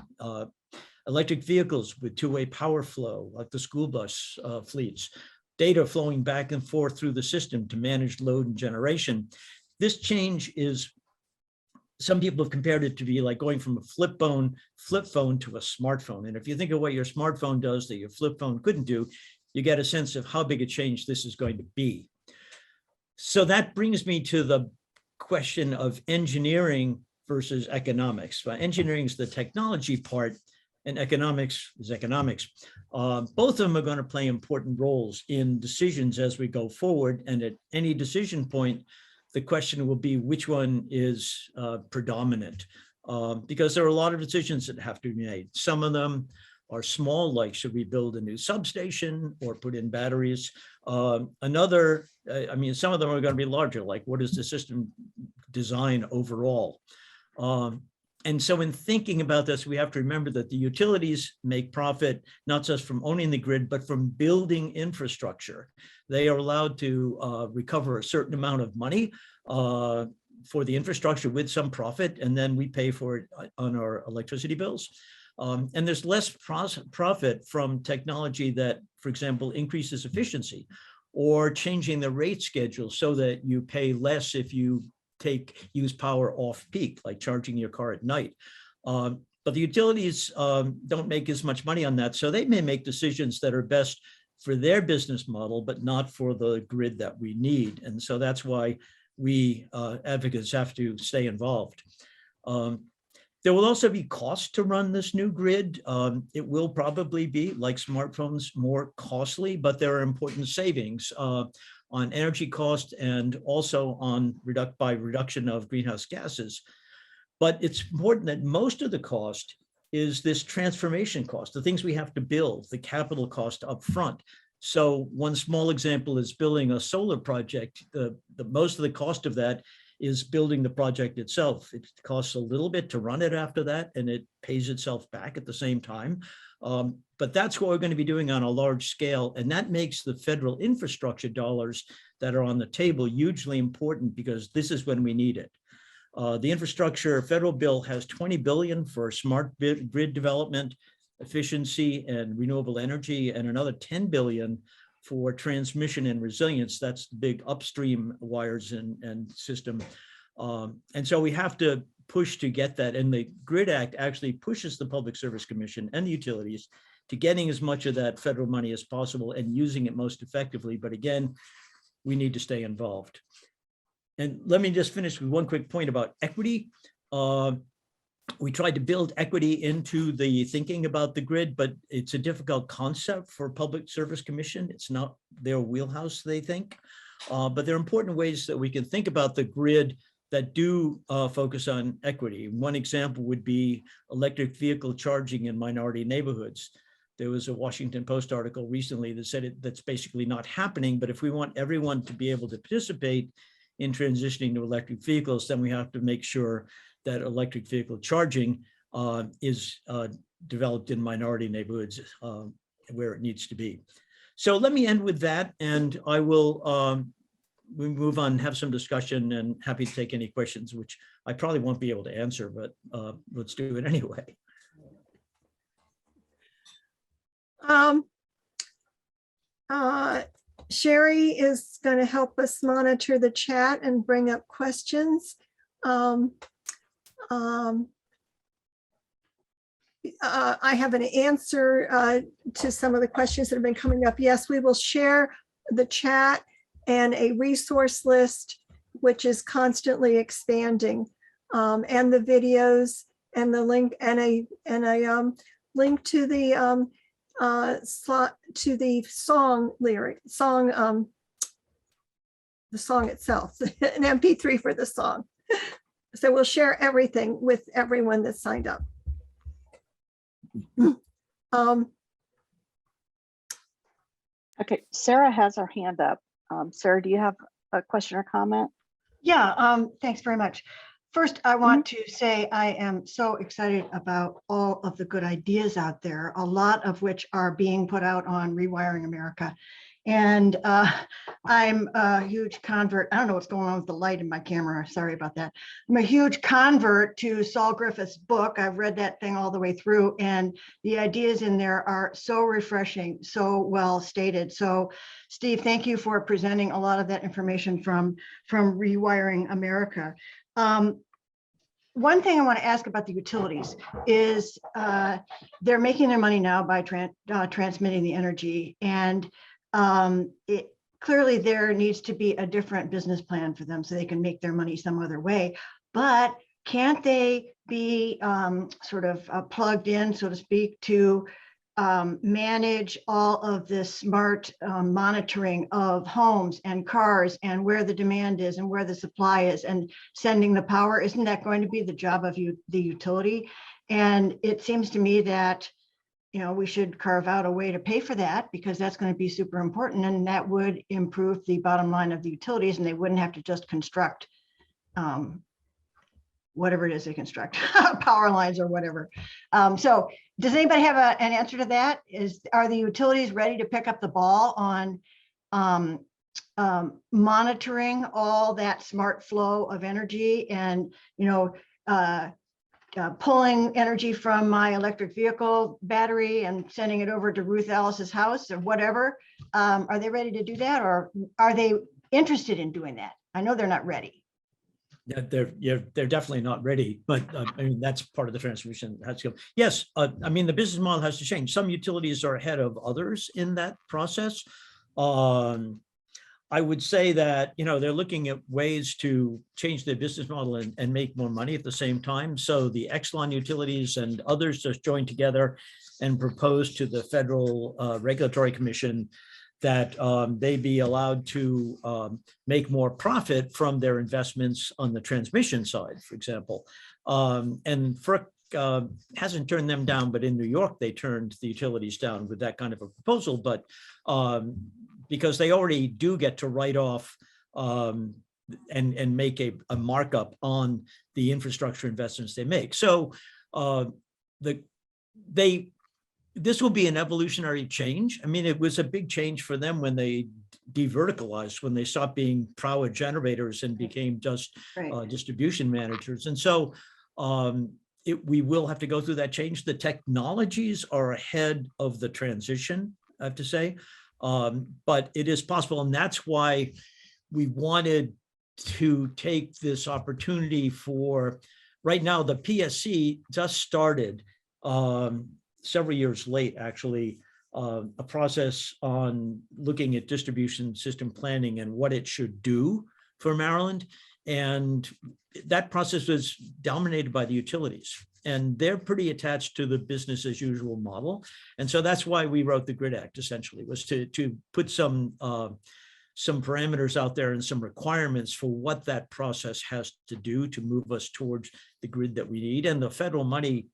electric vehicles with two-way power flow, like the school bus fleets, data flowing back and forth through the system to manage load and generation. This change is, some people have compared it to be like going from a flip phone to a smartphone. And if you think of what your smartphone does that your flip phone couldn't do, you get a sense of how big a change this is going to be. So that brings me to the question of engineering versus economics. Engineering is the technology part, and economics is economics. Both of them are going to play important roles in decisions as we go forward. And at any decision point, the question will be which one is predominant, because there are a lot of decisions that have to be made. Some of them are small, like should we build a new substation or put in batteries? Some of them are going to be larger, like what is the system design overall? And so in thinking about this, we have to remember that the utilities make profit, not just from owning the grid, but from building infrastructure. They are allowed to recover a certain amount of money for the infrastructure with some profit, and then we pay for it on our electricity bills. And there's less profit from technology that, for example, increases efficiency or changing the rate schedule so that you pay less if you use power off peak, like charging your car at night. But the utilities don't make as much money on that. So they may make decisions that are best for their business model, but not for the grid that we need. And so that's why we advocates have to stay involved. There will also be cost to run this new grid. It will probably be, like smartphones, more costly, but there are important savings on energy cost and also on reduction of greenhouse gases. But it's important that most of the cost is this transformation cost, the things we have to build, the capital cost up front. So one small example is building a solar project. The most of the cost of that is building the project itself. It costs a little bit to run it after that, and it pays itself back at the same time. But that's what we're going to be doing on a large scale. And that makes the federal infrastructure dollars that are on the table hugely important, because this is when we need it. The infrastructure federal bill has $20 billion for smart grid development, efficiency, and renewable energy, and another $10 billion for transmission and resilience. That's the big upstream wires and system. And so we have to push to get that. And the Grid Act actually pushes the Public Service Commission and the utilities to getting as much of that federal money as possible and using it most effectively. But again, we need to stay involved. And let me just finish with one quick point about equity. We tried to build equity into the thinking about the grid, but it's a difficult concept for Public Service Commission. It's not their wheelhouse, they think. But there are important ways that we can think about the grid that do focus on equity. One example would be electric vehicle charging in minority neighborhoods. There was a Washington Post article recently that said that's basically not happening, but if we want everyone to be able to participate in transitioning to electric vehicles, then we have to make sure that electric vehicle charging is developed in minority neighborhoods where it needs to be. So let me end with that, and I will we move on, have some discussion, and happy to take any questions, which I probably won't be able to answer, but let's do it anyway. Sherry is going to help us monitor the chat and bring up questions. I have an answer to some of the questions that have been coming up. Yes, we will share the chat and a resource list, which is constantly expanding, and the videos and the link and a link to the to the song lyric song, the song itself, an MP3 for the song. So we'll share everything with everyone that signed up. Okay, Sarah has her hand up. Sarah, do you have a question or comment? Yeah, thanks very much. First, I want to say I am so excited about all of the good ideas out there, a lot of which are being put out on Rewiring America. And I'm a huge convert. I don't know what's going on with the light in my camera. Sorry about that. I'm a huge convert to Saul Griffith's book. I've read that thing all the way through, and the ideas in there are so refreshing, so well stated. So, Steve, thank you for presenting a lot of that information from Rewiring America. One thing I want to ask about the utilities is they're making their money now by transmitting the energy, and clearly there needs to be a different business plan for them so they can make their money some other way. But can't they be sort of plugged in, so to speak, to manage all of this smart monitoring of homes and cars and where the demand is and where the supply is and sending the power? Isn't that going to be the job of the utility? And it seems to me that, you know, we should carve out a way to pay for that, because that's going to be super important, and that would improve the bottom line of the utilities, and they wouldn't have to just construct whatever it is they construct, power lines or whatever. So does anybody have an answer to that? Are the utilities ready to pick up the ball on monitoring all that smart flow of energy and, you know, pulling energy from my electric vehicle battery and sending it over to Ruth Ellis's house or whatever? Are they ready to do that, or are they interested in doing that? I know they're not ready. Yeah, they're definitely not ready, but I mean, that's part of the transformation that has to go. Yes, I mean, the business model has to change. Some utilities are ahead of others in that process. I would say that, you know, they're looking at ways to change their business model and make more money at the same time. So the Exelon utilities and others just joined together and proposed to the Federal Regulatory Commission that they be allowed to make more profit from their investments on the transmission side, for example. And FERC hasn't turned them down, but in New York, they turned the utilities down with that kind of a proposal. But because they already do get to write off and make a markup on the infrastructure investments they make. So this will be an evolutionary change. I mean, it was a big change for them when they de-verticalized, when they stopped being power generators and became just distribution managers. And so we will have to go through that change. The technologies are ahead of the transition, I have to say. But it is possible, and that's why we wanted to take this opportunity for, right now, the PSC just started several years late, actually, a process on looking at distribution system planning and what it should do for Maryland. And that process was dominated by the utilities, and they're pretty attached to the business as usual model. And so that's why we wrote the GRID Act, essentially, was to put some some parameters out there and some requirements for what that process has to do to move us towards the grid that we need. And the federal money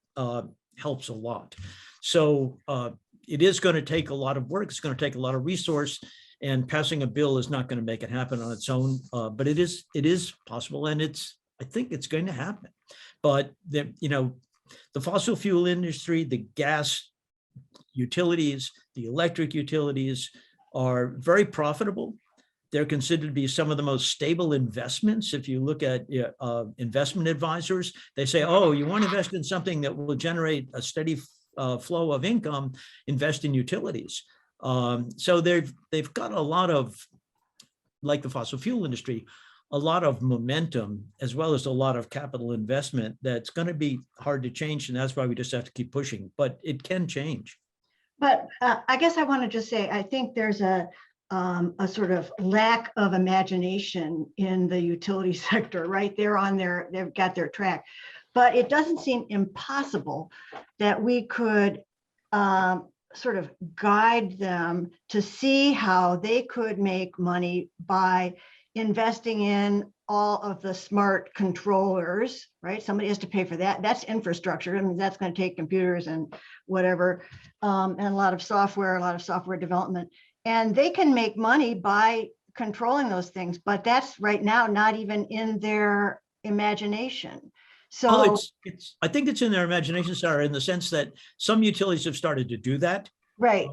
helps a lot. So it is going to take a lot of work. It's going to take a lot of resource, and passing a bill is not going to make it happen on its own. But it is possible, and I think it's going to happen. But the fossil fuel industry, the gas utilities, the electric utilities are very profitable. They're considered to be some of the most stable investments. If you look at investment advisors, they say, oh, you want to invest in something that will generate a steady flow of income, invest in utilities. So they've got a lot of, like the fossil fuel industry, a lot of momentum, as well as a lot of capital investment that's going to be hard to change. And that's why we just have to keep pushing, but it can change. But I guess I want to just say, I think there's a sort of lack of imagination in the utility sector, right? They've got their track, but it doesn't seem impossible that we could sort of guide them to see how they could make money by investing in all of the smart controllers, right? Somebody has to pay for that. That's infrastructure. I mean, that's going to take computers and whatever, and a lot of software development. And they can make money by controlling those things, but that's right now not even in their imagination. So I think it's in their imagination, Sarah, in the sense that some utilities have started to do that. right.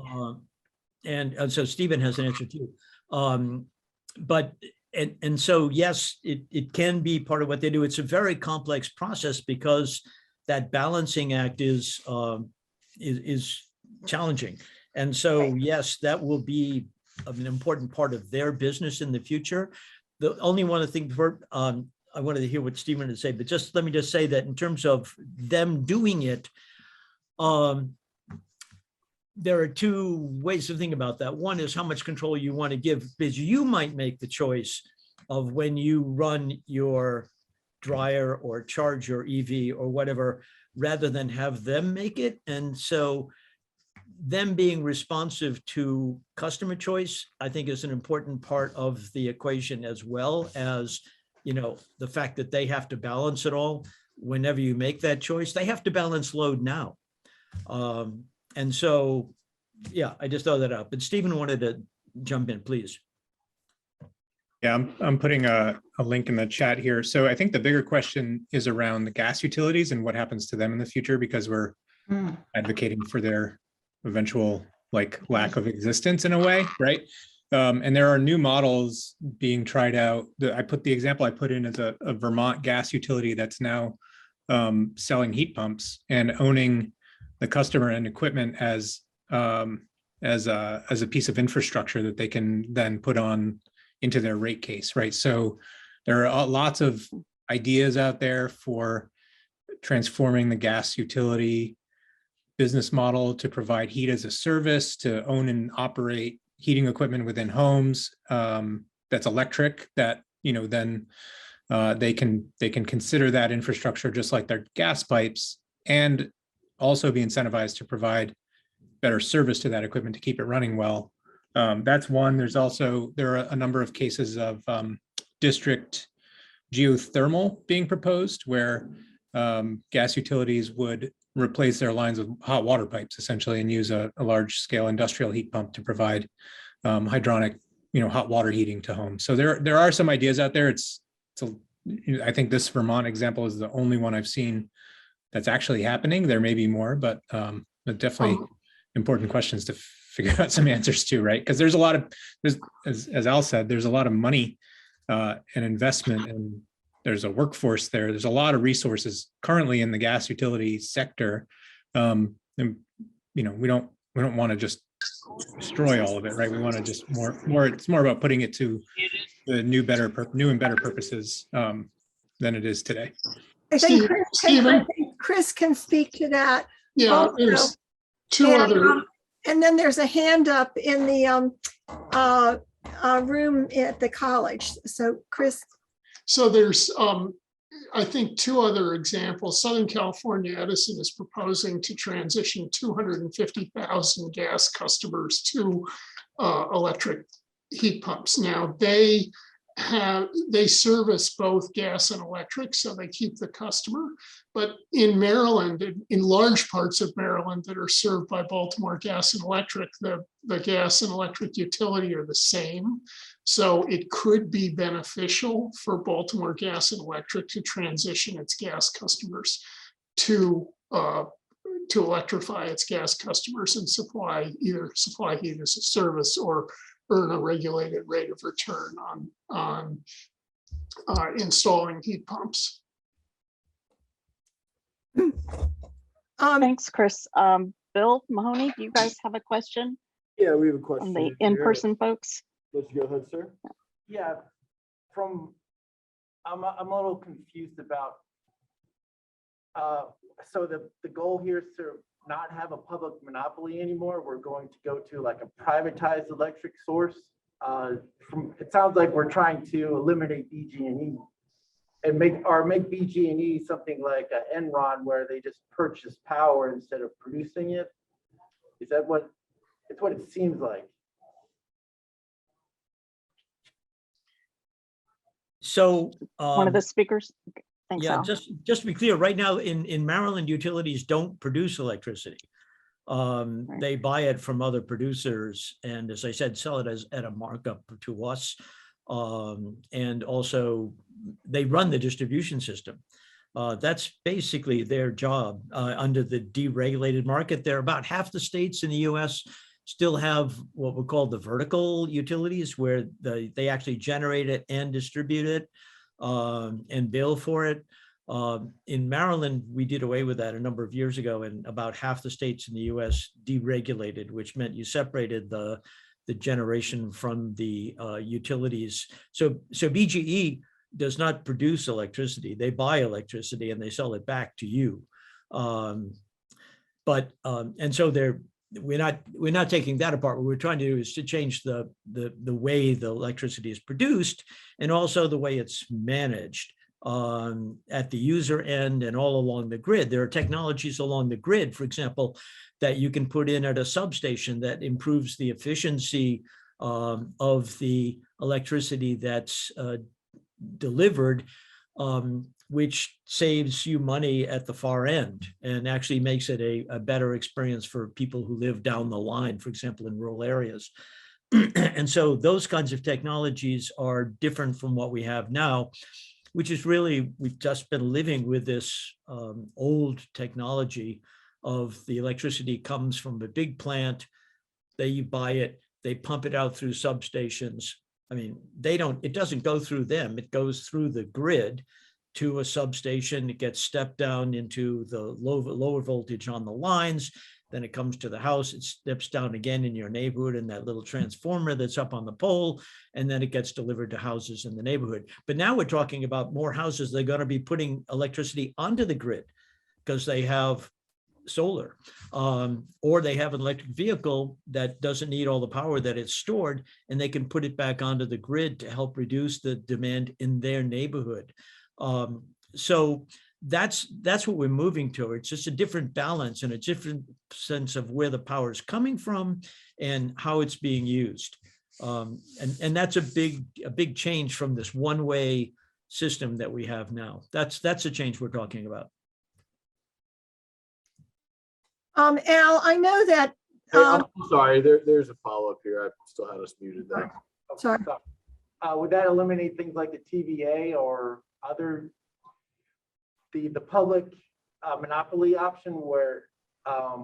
And so Stephen has an answer too. And so, yes, it can be part of what they do. It's a very complex process because that balancing act is challenging. And so, Right. yes, that will be an important part of their business in the future. The only one thing before I wanted to hear what Stephen had to say, but just let me just say that in terms of them doing it, there are two ways to think about that. One is how much control you want to give, because you might make the choice of when you run your dryer or charge your EV or whatever, rather than have them make it. And so them being responsive to customer choice, I think, is an important part of the equation, as well as, the fact that they have to balance it all. Whenever you make that choice, they have to balance load now. And so, yeah, I just throw that out. But Stephen wanted to jump in, please. Yeah, I'm putting a link in the chat here. So I think the bigger question is around the gas utilities and what happens to them in the future, because we're advocating for their eventual lack of existence in a way, right? And there are new models being tried out. I put the example I put in as a Vermont gas utility that's now selling heat pumps and owning the customer and equipment as a piece of infrastructure that they can then put on into their rate case, right? So there are lots of ideas out there for transforming the gas utility business model to provide heat as a service, to own and operate heating equipment within homes that's electric, that then they can consider that infrastructure just like their gas pipes, and also be incentivized to provide better service to that equipment to keep it running well. That's one. There are a number of cases of district geothermal being proposed, where gas utilities would replace their lines with hot water pipes essentially, and use a large scale industrial heat pump to provide hydronic, hot water heating to homes. So there are some ideas out there. I think this Vermont example is the only one I've seen that's actually happening. There may be more, but definitely important questions to figure out some answers to, right? Because there's as Al said, there's a lot of money and investment, and there's a workforce there. There's a lot of resources currently in the gas utility sector. And we don't want to just destroy all of it, right? We want to just it's more about putting it to the new and better purposes than it is today. I think Stephen? Chris can speak to that. Yeah, Also, there's two and, other. And then there's a hand up in the room at the college. So Chris. So there's, I think, two other examples. Southern California Edison is proposing to transition 250,000 gas customers to electric heat pumps. Now, they service both gas and electric, so they keep the customer. But in Maryland, in large parts of Maryland that are served by Baltimore Gas and Electric, the gas and electric utility are the same. So it could be beneficial for Baltimore Gas and Electric to transition its gas customers to electrify its gas customers and either supply heat as a service or earn a regulated rate of return on installing heat pumps. Thanks, Chris. Bill Mahoney, do you guys have a question Yeah, we have a from question. the here. in-person folks? Let's go ahead, sir. Yeah, I'm a little confused about, so the goal here is to not have a public monopoly anymore. We're going to go to like a privatized electric source. It sounds like we're trying to eliminate BG&E and make BG&E something like an Enron where they just purchase power instead of producing it. Is that what, it's what it seems like? So One of the speakers? Thanks, yeah, Al. just to be clear, right now in Maryland, utilities don't produce electricity. They buy it from other producers, and as I said, sell it at a markup to us. And also they run the distribution system. That's basically their job under the deregulated market. There are about half the states in the US still have what we call the vertical utilities, where they actually generate it and distribute it and bill for it. In Maryland, we did away with that a number of years ago, and about half the states in the US deregulated, which meant you separated the generation from the utilities. So BGE does not produce electricity. They buy electricity and they sell it back to you. And so we're not taking that apart. What we're trying to do is to change the way the electricity is produced and also the way it's managed at the user end and all along the grid. There are technologies along the grid, for example, that you can put in at a substation that improves the efficiency of the electricity that's delivered, which saves you money at the far end and actually makes it a better experience for people who live down the line, for example, in rural areas. And so those kinds of technologies are different from what we have now, which is really, we've just been living with this old technology of the electricity comes from a big plant, they buy it, they pump it out through substations. I mean, it doesn't go through them, it goes through the grid to a substation, it gets stepped down into the lower voltage on the lines, then it comes to the house, it steps down again in your neighborhood in that little transformer that's up on the pole, and then it gets delivered to houses in the neighborhood. But now we're talking about more houses, they're going to be putting electricity onto the grid because they have solar, or they have an electric vehicle that doesn't need all the power that it's stored, and they can put it back onto the grid to help reduce the demand in their neighborhood. So that's what we're moving toward. It's just a different balance and a different sense of where the power is coming from and how it's being used. And that's a big change from this one-way system that we have now. That's a change we're talking about. Al, I know that, Hey, I'm sorry, there's a follow-up here. I still had us muted there. sorry. Would that eliminate things like the TVA or other, the public monopoly option where, I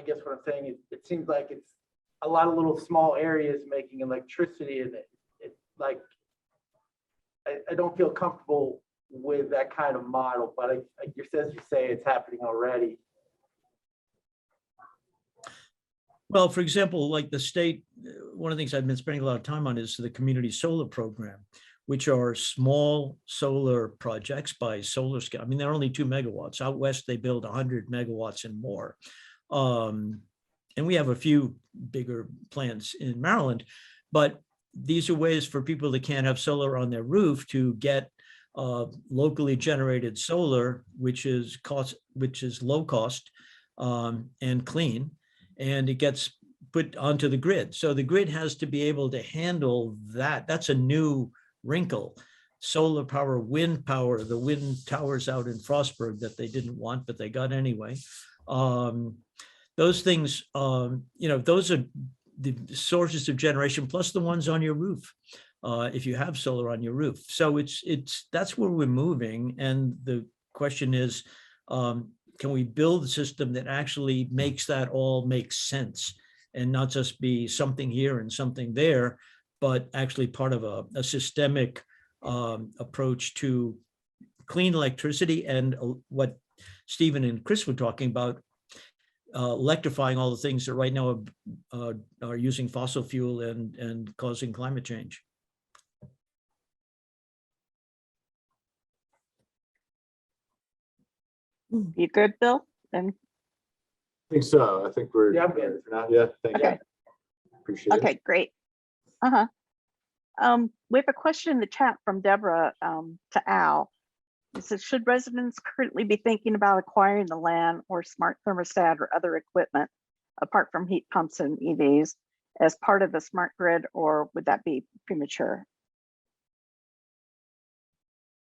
guess what I'm saying is it seems like it's a lot of little small areas making electricity, and it like, I don't feel comfortable with that kind of model, but as you say, it's happening already. Well, for example, like the state, one of the things I've been spending a lot of time on is the community solar program, which are small solar projects by solar scale. I mean, they're only 2 megawatts. Out west, they build 100 megawatts and more. And we have a few bigger plants in Maryland, but these are ways for people that can't have solar on their roof to get locally generated solar, which is low cost and clean. And it gets put onto the grid. So the grid has to be able to handle that. That's a new wrinkle. Solar power, wind power, the wind towers out in Frostburg that they didn't want, but they got anyway. Those things, those are the sources of generation plus the ones on your roof. If you have solar on your roof. So that's where we're moving. And the question is, can we build a system that actually makes that all make sense and not just be something here and something there, but actually part of a systemic approach to clean electricity and what Stephen and Chris were talking about, electrifying all the things that right now are using fossil fuel and causing climate change. You good, Bill? And I think so. I think we're. Yeah, I'm good. For now. Yeah, thank Okay. you. Appreciate it. okay, great. We have a question in the chat from Deborah to Al. It says, should residents currently be thinking about acquiring the land or smart thermostat or other equipment apart from heat pumps and EVs as part of the smart grid, or would that be premature?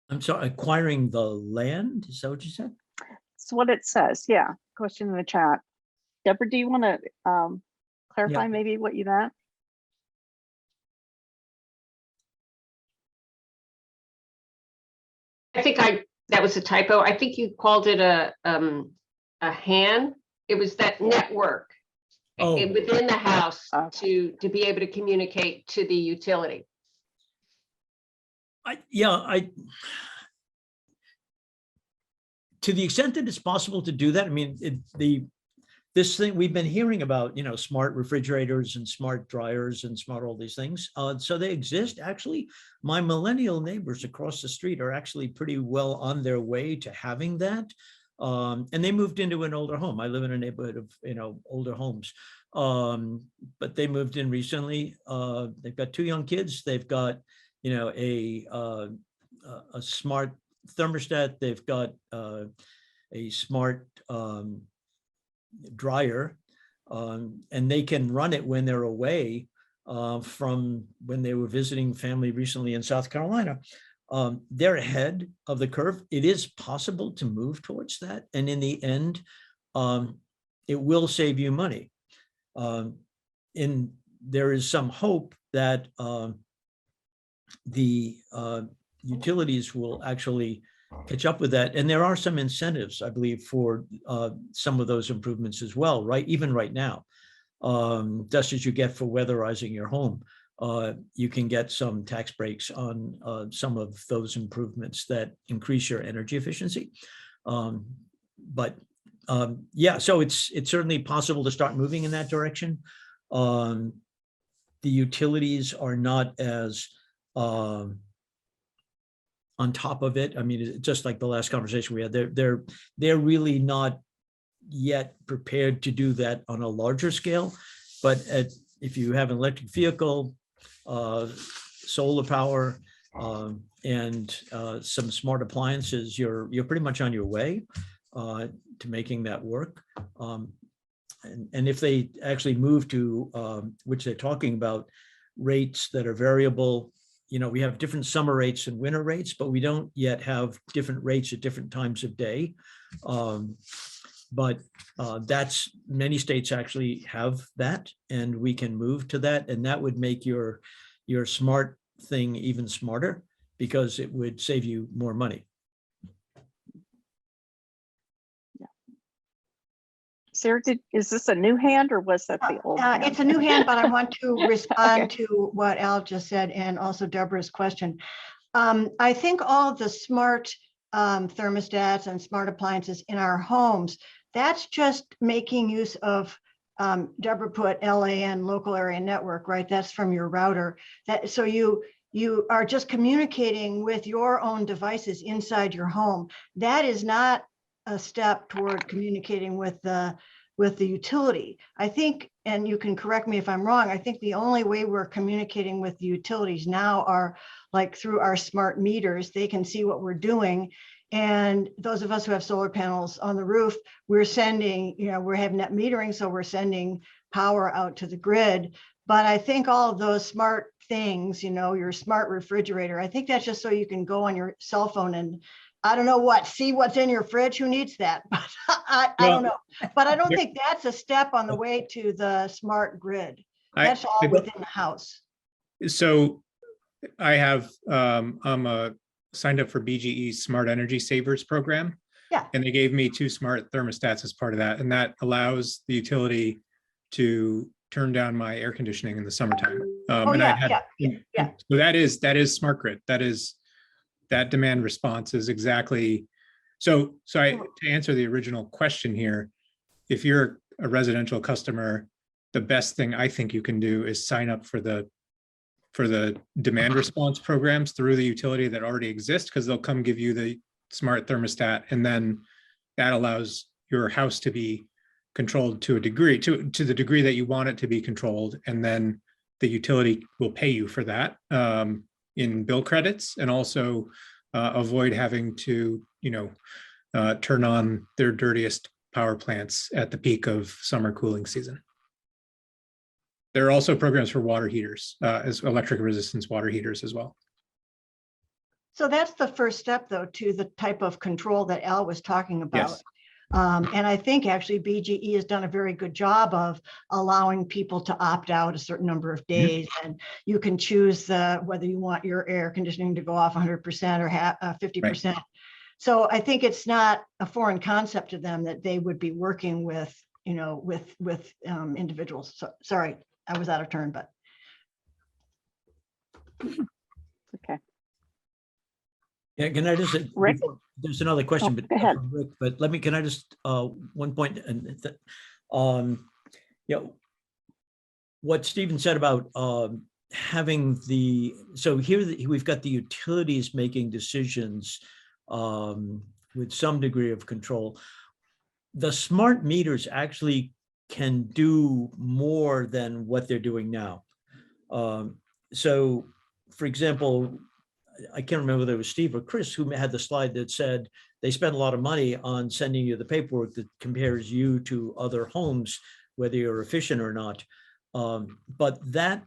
I'm sorry, acquiring the land? Is that what you said? That's what it says. Yeah. Question in the chat. Deborah, do you want to clarify Yeah. maybe what you meant? I think that was a typo. I think you called it a HAN. It was that network within the house to be able to communicate to the utility. To the extent that it's possible to do that, I mean, this thing we've been hearing about, smart refrigerators and smart dryers and smart all these things. So they exist. Actually, my millennial neighbors across the street are actually pretty well on their way to having that. And they moved into an older home. I live in a neighborhood of, older homes. But they moved in recently. They've got 2 young kids. They've got, a smart thermostat. They've got a smart dryer, and they can run it when they're away from when they were visiting family recently in South Carolina. They're ahead of the curve. It is possible to move towards that. And in the end, it will save you money. There is some hope that the utilities will actually catch up with that. And there are some incentives, I believe, for some of those improvements as well, right? Even right now, just as you get for weatherizing your home, you can get some tax breaks on some of those improvements that increase your energy efficiency. Yeah, so it's certainly possible to start moving in that direction. The utilities are not as on top of it. I mean, just like the last conversation we had, they're really not yet prepared to do that on a larger scale. But if you have an electric vehicle, solar power, and some smart appliances, you're pretty much on your way to making that work. And if they actually move to, which they're talking about, rates that are variable, we have different summer rates and winter rates, but we don't yet have different rates at different times of day. But many states actually have that, and we can move to that, and that would make your smart thing even smarter because it would save you more money. Sarah, is this a new hand or was that the old hand? It's a new hand, but I want to respond Okay. to what Al just said and also Deborah's question. I think all of the smart thermostats and smart appliances in our homes, that's just making use of, Deborah put LAN, local area network, right? That's from your router. So you are just communicating with your own devices inside your home. That is not a step toward communicating with the utility. I think, and you can correct me if I'm wrong, I think the only way we're communicating with the utilities now are like through our smart meters. They can see what we're doing. And those of us who have solar panels on the roof, we're sending, we have net metering, so we're sending power out to the grid. But I think all of those smart things, your smart refrigerator, I think that's just so you can go on your cell phone and I don't know see what's in your fridge. Who needs that? But I don't know. But I don't think that's a step on the way to the smart grid. That's all within the house. So I have, I'm signed up for BGE's Smart Energy Savers program. Yeah. And they gave me 2 smart thermostats as part of that. And that allows the utility to turn down my air conditioning in the summertime. So that is smart grid. That demand response is exactly. To answer the original question here, if you're a residential customer, the best thing I think you can do is sign up for the demand response programs through the utility that already exist, because they'll come give you the smart thermostat, and then that allows your house to be controlled to a degree, to the degree that you want it to be controlled, and then the utility will pay you for that in bill credits, and also avoid having to turn on their dirtiest power plants at the peak of summer cooling season. There are also programs for water heaters, as electric resistance water heaters as well. So that's the first step, though, to the type of control that Al was talking about. Yes. And I think actually BGE has done a very good job of allowing people to opt out a certain number of days, and you can choose whether you want your air conditioning to go off 100% or 50%. Right. So I think it's not a foreign concept to them that they would be working with, with individuals. So, sorry, I was out of turn, but. Okay. Yeah, can I just, Rick? There's another question, but go ahead. Rick, but can I just, one point, and what Stephen said about having so here we've got the utilities making decisions with some degree of control. The smart meters actually can do more than what they're doing now. So, for example, I can't remember whether it was Steve or Chris who had the slide that said they spend a lot of money on sending you the paperwork that compares you to other homes, whether you're efficient or not. But that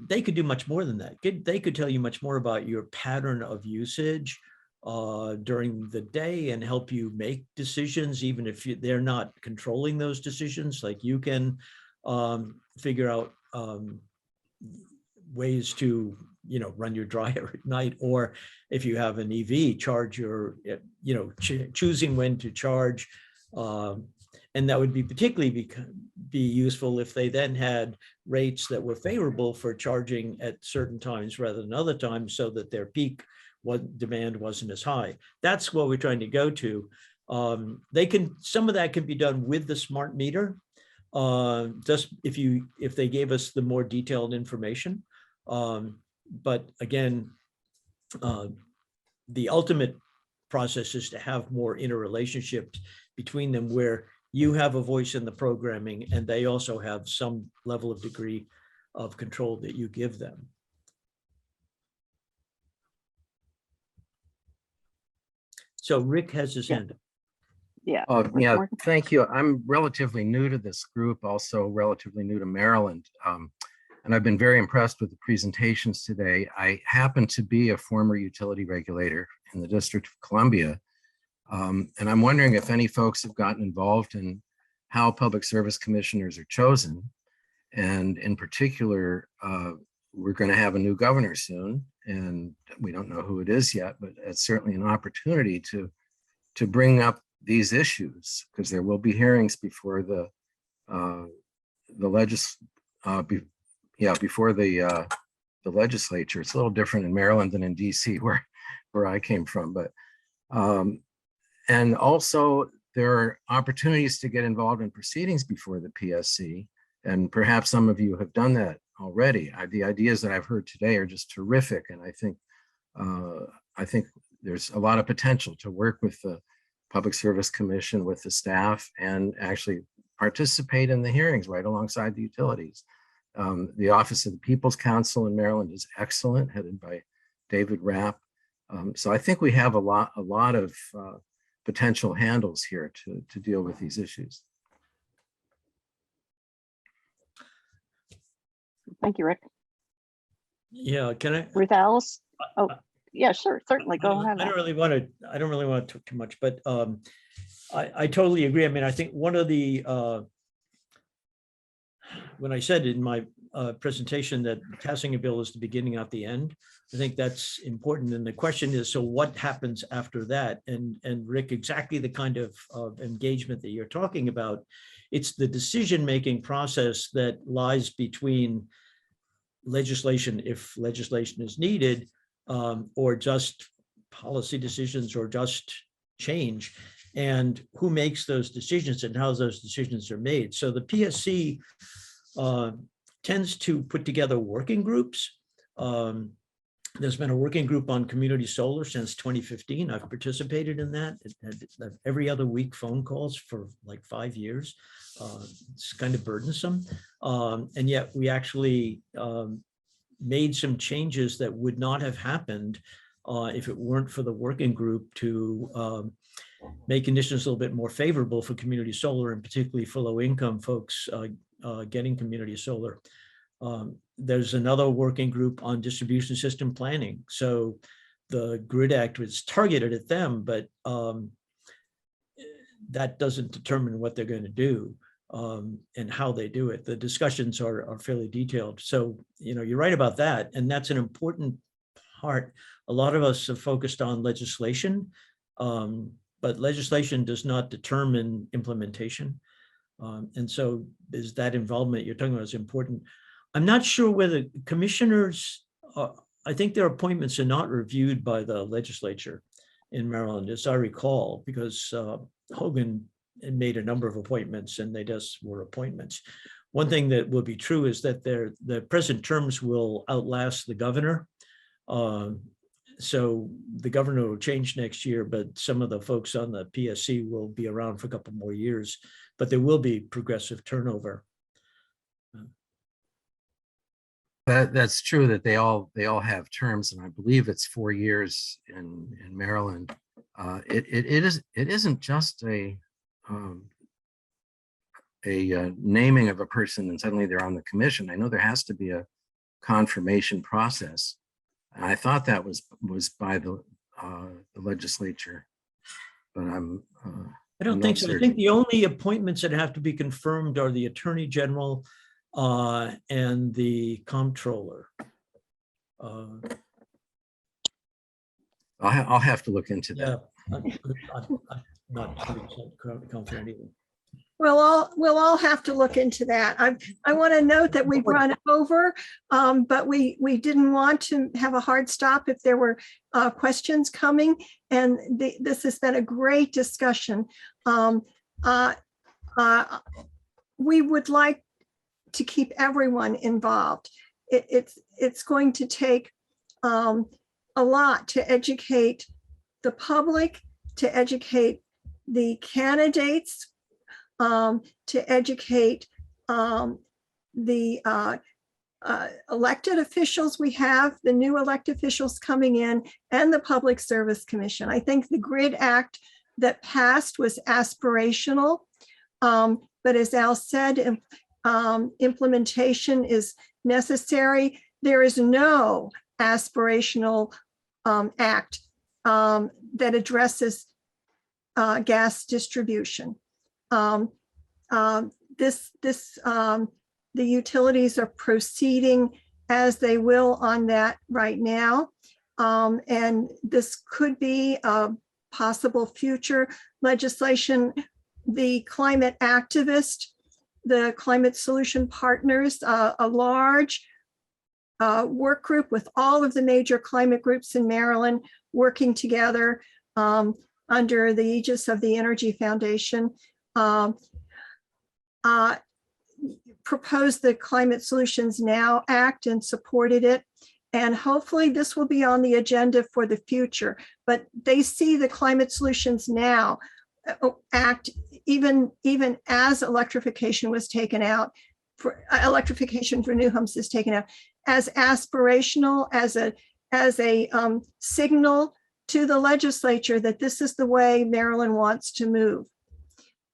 they could do much more than that. They could tell you much more about your pattern of usage during the day and help you make decisions, even if they're not controlling those decisions. Like you can figure out ways to run your dryer at night, or if you have an EV, charge your choosing when to charge, and that would be particularly be useful if they then had rates that were favorable for charging at certain times rather than other times, so that their peak demand wasn't as high. That's what we're trying to go to. Some of that can be done with the smart meter, just if they gave us the more detailed information. But again, the ultimate process is to have more interrelationships between them, where you have a voice in the programming and they also have some level of degree of control that you give them. So Rick has his hand up. Yeah. Yeah, thank you. I'm relatively new to this group, also relatively new to Maryland. And I've been very impressed with the presentations today. I happen to be a former utility regulator in the District of Columbia. And I'm wondering if any folks have gotten involved in how public service commissioners are chosen. And in particular, we're going to have a new governor soon, and we don't know who it is yet, but it's certainly an opportunity to bring up these issues, because there will be hearings before the legislature. It's a little different in Maryland than in DC, where I came from, but and also there are opportunities to get involved in proceedings before the PSC, and perhaps some of you have done that already. The ideas that I've heard today are just terrific, and I think there's a lot of potential to work with the Public Service Commission, with the staff, and actually participate in the hearings right alongside the utilities. The Office of the People's Counsel in Maryland is excellent, headed by David Rapp. So I think we have a lot of potential handles here to deal with these issues. Thank you, Rick. Yeah, can I? Ruth Alice? Oh, yeah, sure, certainly. Go ahead. I don't really want to talk too much, but I totally agree. I mean, I think one of the when I said in my presentation that passing a bill is the beginning, not the end, I think that's important. And the question is, so what happens after that? And Rick, exactly the kind of engagement that you're talking about. It's the decision-making process that lies between legislation, if legislation is needed, or just policy decisions or just change, and who makes those decisions and how those decisions are made. So the PSC tends to put together working groups. There's been a working group on community solar since 2015. I've participated in that. It had every other week phone calls for like 5 years. It's kind of burdensome. And yet we actually made some changes that would not have happened if it weren't for the working group to make conditions a little bit more favorable for community solar, and particularly for low-income folks getting community solar. There's another working group on distribution system planning. So the Grid Act was targeted at them, but that doesn't determine what they're going to do and how they do it. The discussions are fairly detailed. So, you know, you're right about that. And that's an important part. A lot of us have focused on legislation, but legislation does not determine implementation. And so is that involvement you're talking about is important. I'm not sure whether commissioners, I think their appointments are not reviewed by the legislature in Maryland, as I recall, because Hogan made a number of appointments and they just were appointments. One thing that will be true is that the present terms will outlast the governor. So the governor will change next year, but some of the folks on the PSC will be around for a couple more years, but there will be progressive turnover. That's true that they all have terms, and I believe it's 4 years in Maryland. It isn't just a naming of a person and suddenly they're on the commission. I know there has to be a confirmation process. And I thought that was by the legislature, but I don't think so. certain. I think the only appointments that have to be confirmed are the Attorney General and the Comptroller. I'll have to look into that. Yeah, I'm not 100% confident either. We'll all have to look into that. I want to note that we've run over, but we didn't want to have a hard stop if there were questions coming. And this has been a great discussion. We would like to keep everyone involved. It's going to take a lot to educate the public, to educate the candidates, to educate the elected officials we have, the new elected officials coming in, and the Public Service Commission. I think the Grid Act that passed was aspirational, but as Al said, implementation is necessary. There is no aspirational act that addresses gas distribution. The utilities are proceeding as they will on that right now. And this could be a possible future legislation. The climate activist, the Climate Solution Partners, a large work group with all of the major climate groups in Maryland working together under the aegis of the Energy Foundation, proposed the Climate Solutions Now Act and supported it. And hopefully this will be on the agenda for the future, but they see the Climate Solutions Now Act, even as electrification was taken out, for electrification for new homes is taken out, as aspirational, as a signal to the legislature that this is the way Maryland wants to move.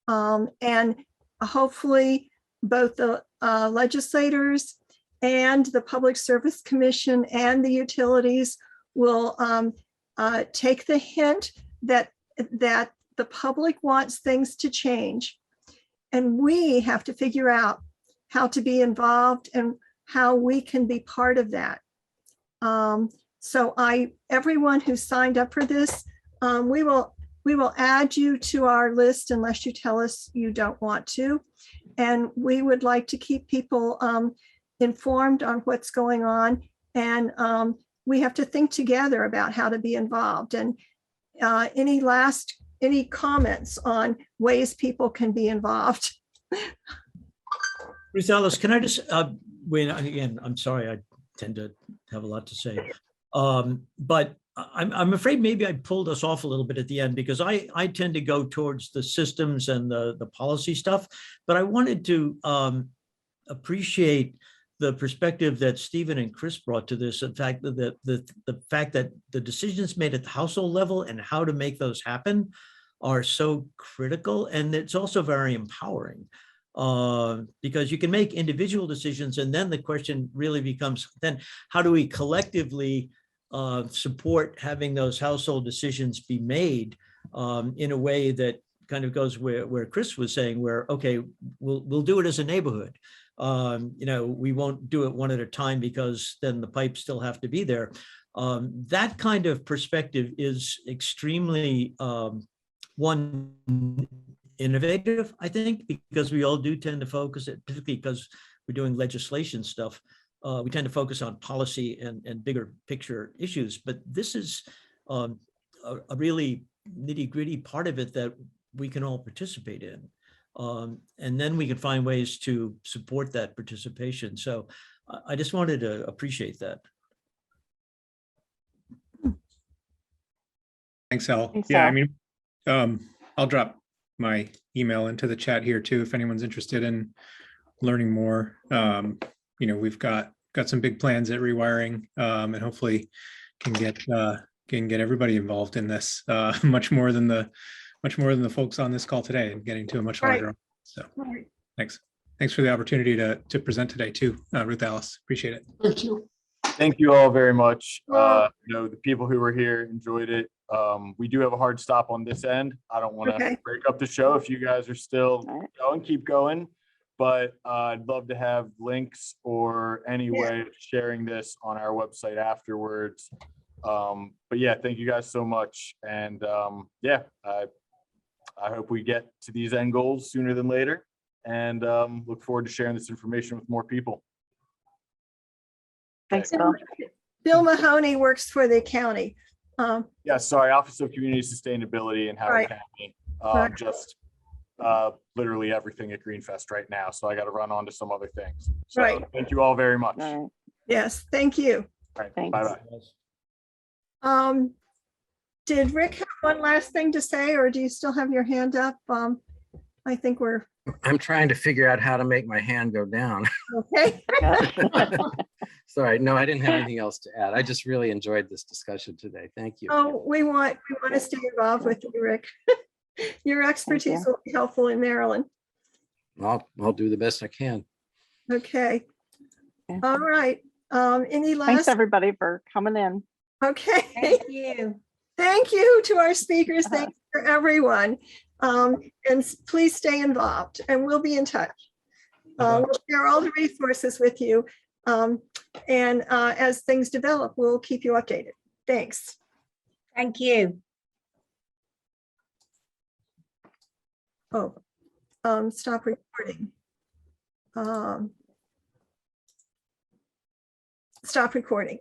And hopefully both the legislators and the Public Service Commission and the utilities will take the hint that the public wants things to change. And we have to figure out how to be involved and how we can be part of that. So everyone who signed up for this, we will add you to our list unless you tell us you don't want to. And we would like to keep people informed on what's going on. And we have to think together about how to be involved. And any comments on ways people can be involved? Ruth Alice, can I just, again, I'm sorry, I tend to have a lot to say. But I'm afraid maybe I pulled us off a little bit at the end because I tend to go towards the systems and the policy stuff, but I wanted to appreciate the perspective that Stephen and Chris brought to this. In fact, the fact that the decisions made at the household level and how to make those happen are so critical. And it's also very empowering because you can make individual decisions. And then the question really becomes, then how do we collectively support having those household decisions be made in a way that kind of goes where Chris was saying, where, okay, we'll do it as a neighborhood. We won't do it one at a time because then the pipes still have to be there. That kind of perspective is extremely innovative, I think, because we all do tend to focus, particularly because we're doing legislation stuff. We tend to focus on policy and bigger picture issues, but this is a really nitty-gritty part of it that we can all participate in. And then we can find ways to support that participation. So I just wanted to appreciate that. Thanks, Al. Thanks, Yeah, Al. I mean, I'll drop my email into the chat here too, if anyone's interested in learning more. We've got some big plans at Rewiring, and hopefully can get everybody involved in this much more than the folks on this call today, and getting to a much larger. Right. So thanks for the opportunity to present today too, Ruth Alice. Appreciate it. Thank you. Thank you all very much. The people who were here enjoyed it. We do have a hard stop on this end. I don't want to break up the show. If you guys are still going, keep going. But I'd love to have links or any way of sharing this on our website afterwards. But yeah, thank you guys so much. And I hope we get to these end goals sooner than later, and look forward to sharing this information with more people. Thanks, Bill. Bill Mahoney works for the county. Yeah, sorry, Office of Community Sustainability and Howard County. Just literally everything at Greenfest right now. So I got to run on to some other things. So thank you all very much. All right. Yes, thank you. All right, Thanks. bye-bye. Did Rick have one last thing to say, or do you still have your hand up? I think we're I'm trying to figure out how to make my hand go down. okay. Sorry, no, I didn't have anything else to add. I just really enjoyed this discussion today. Thank you. Oh, we want to stay involved with you, Rick. Your expertise will be helpful in Maryland. I'll do the best I can. Okay. All right. Any last? Thanks, everybody, for coming in. Okay. Thank you. Thank you to our speakers. Thank you for everyone. And please stay involved, and we'll be in touch. We'll share all the resources with you. And as things develop, we'll keep you updated. Thanks. Thank you. Oh, stop recording. Stop recording.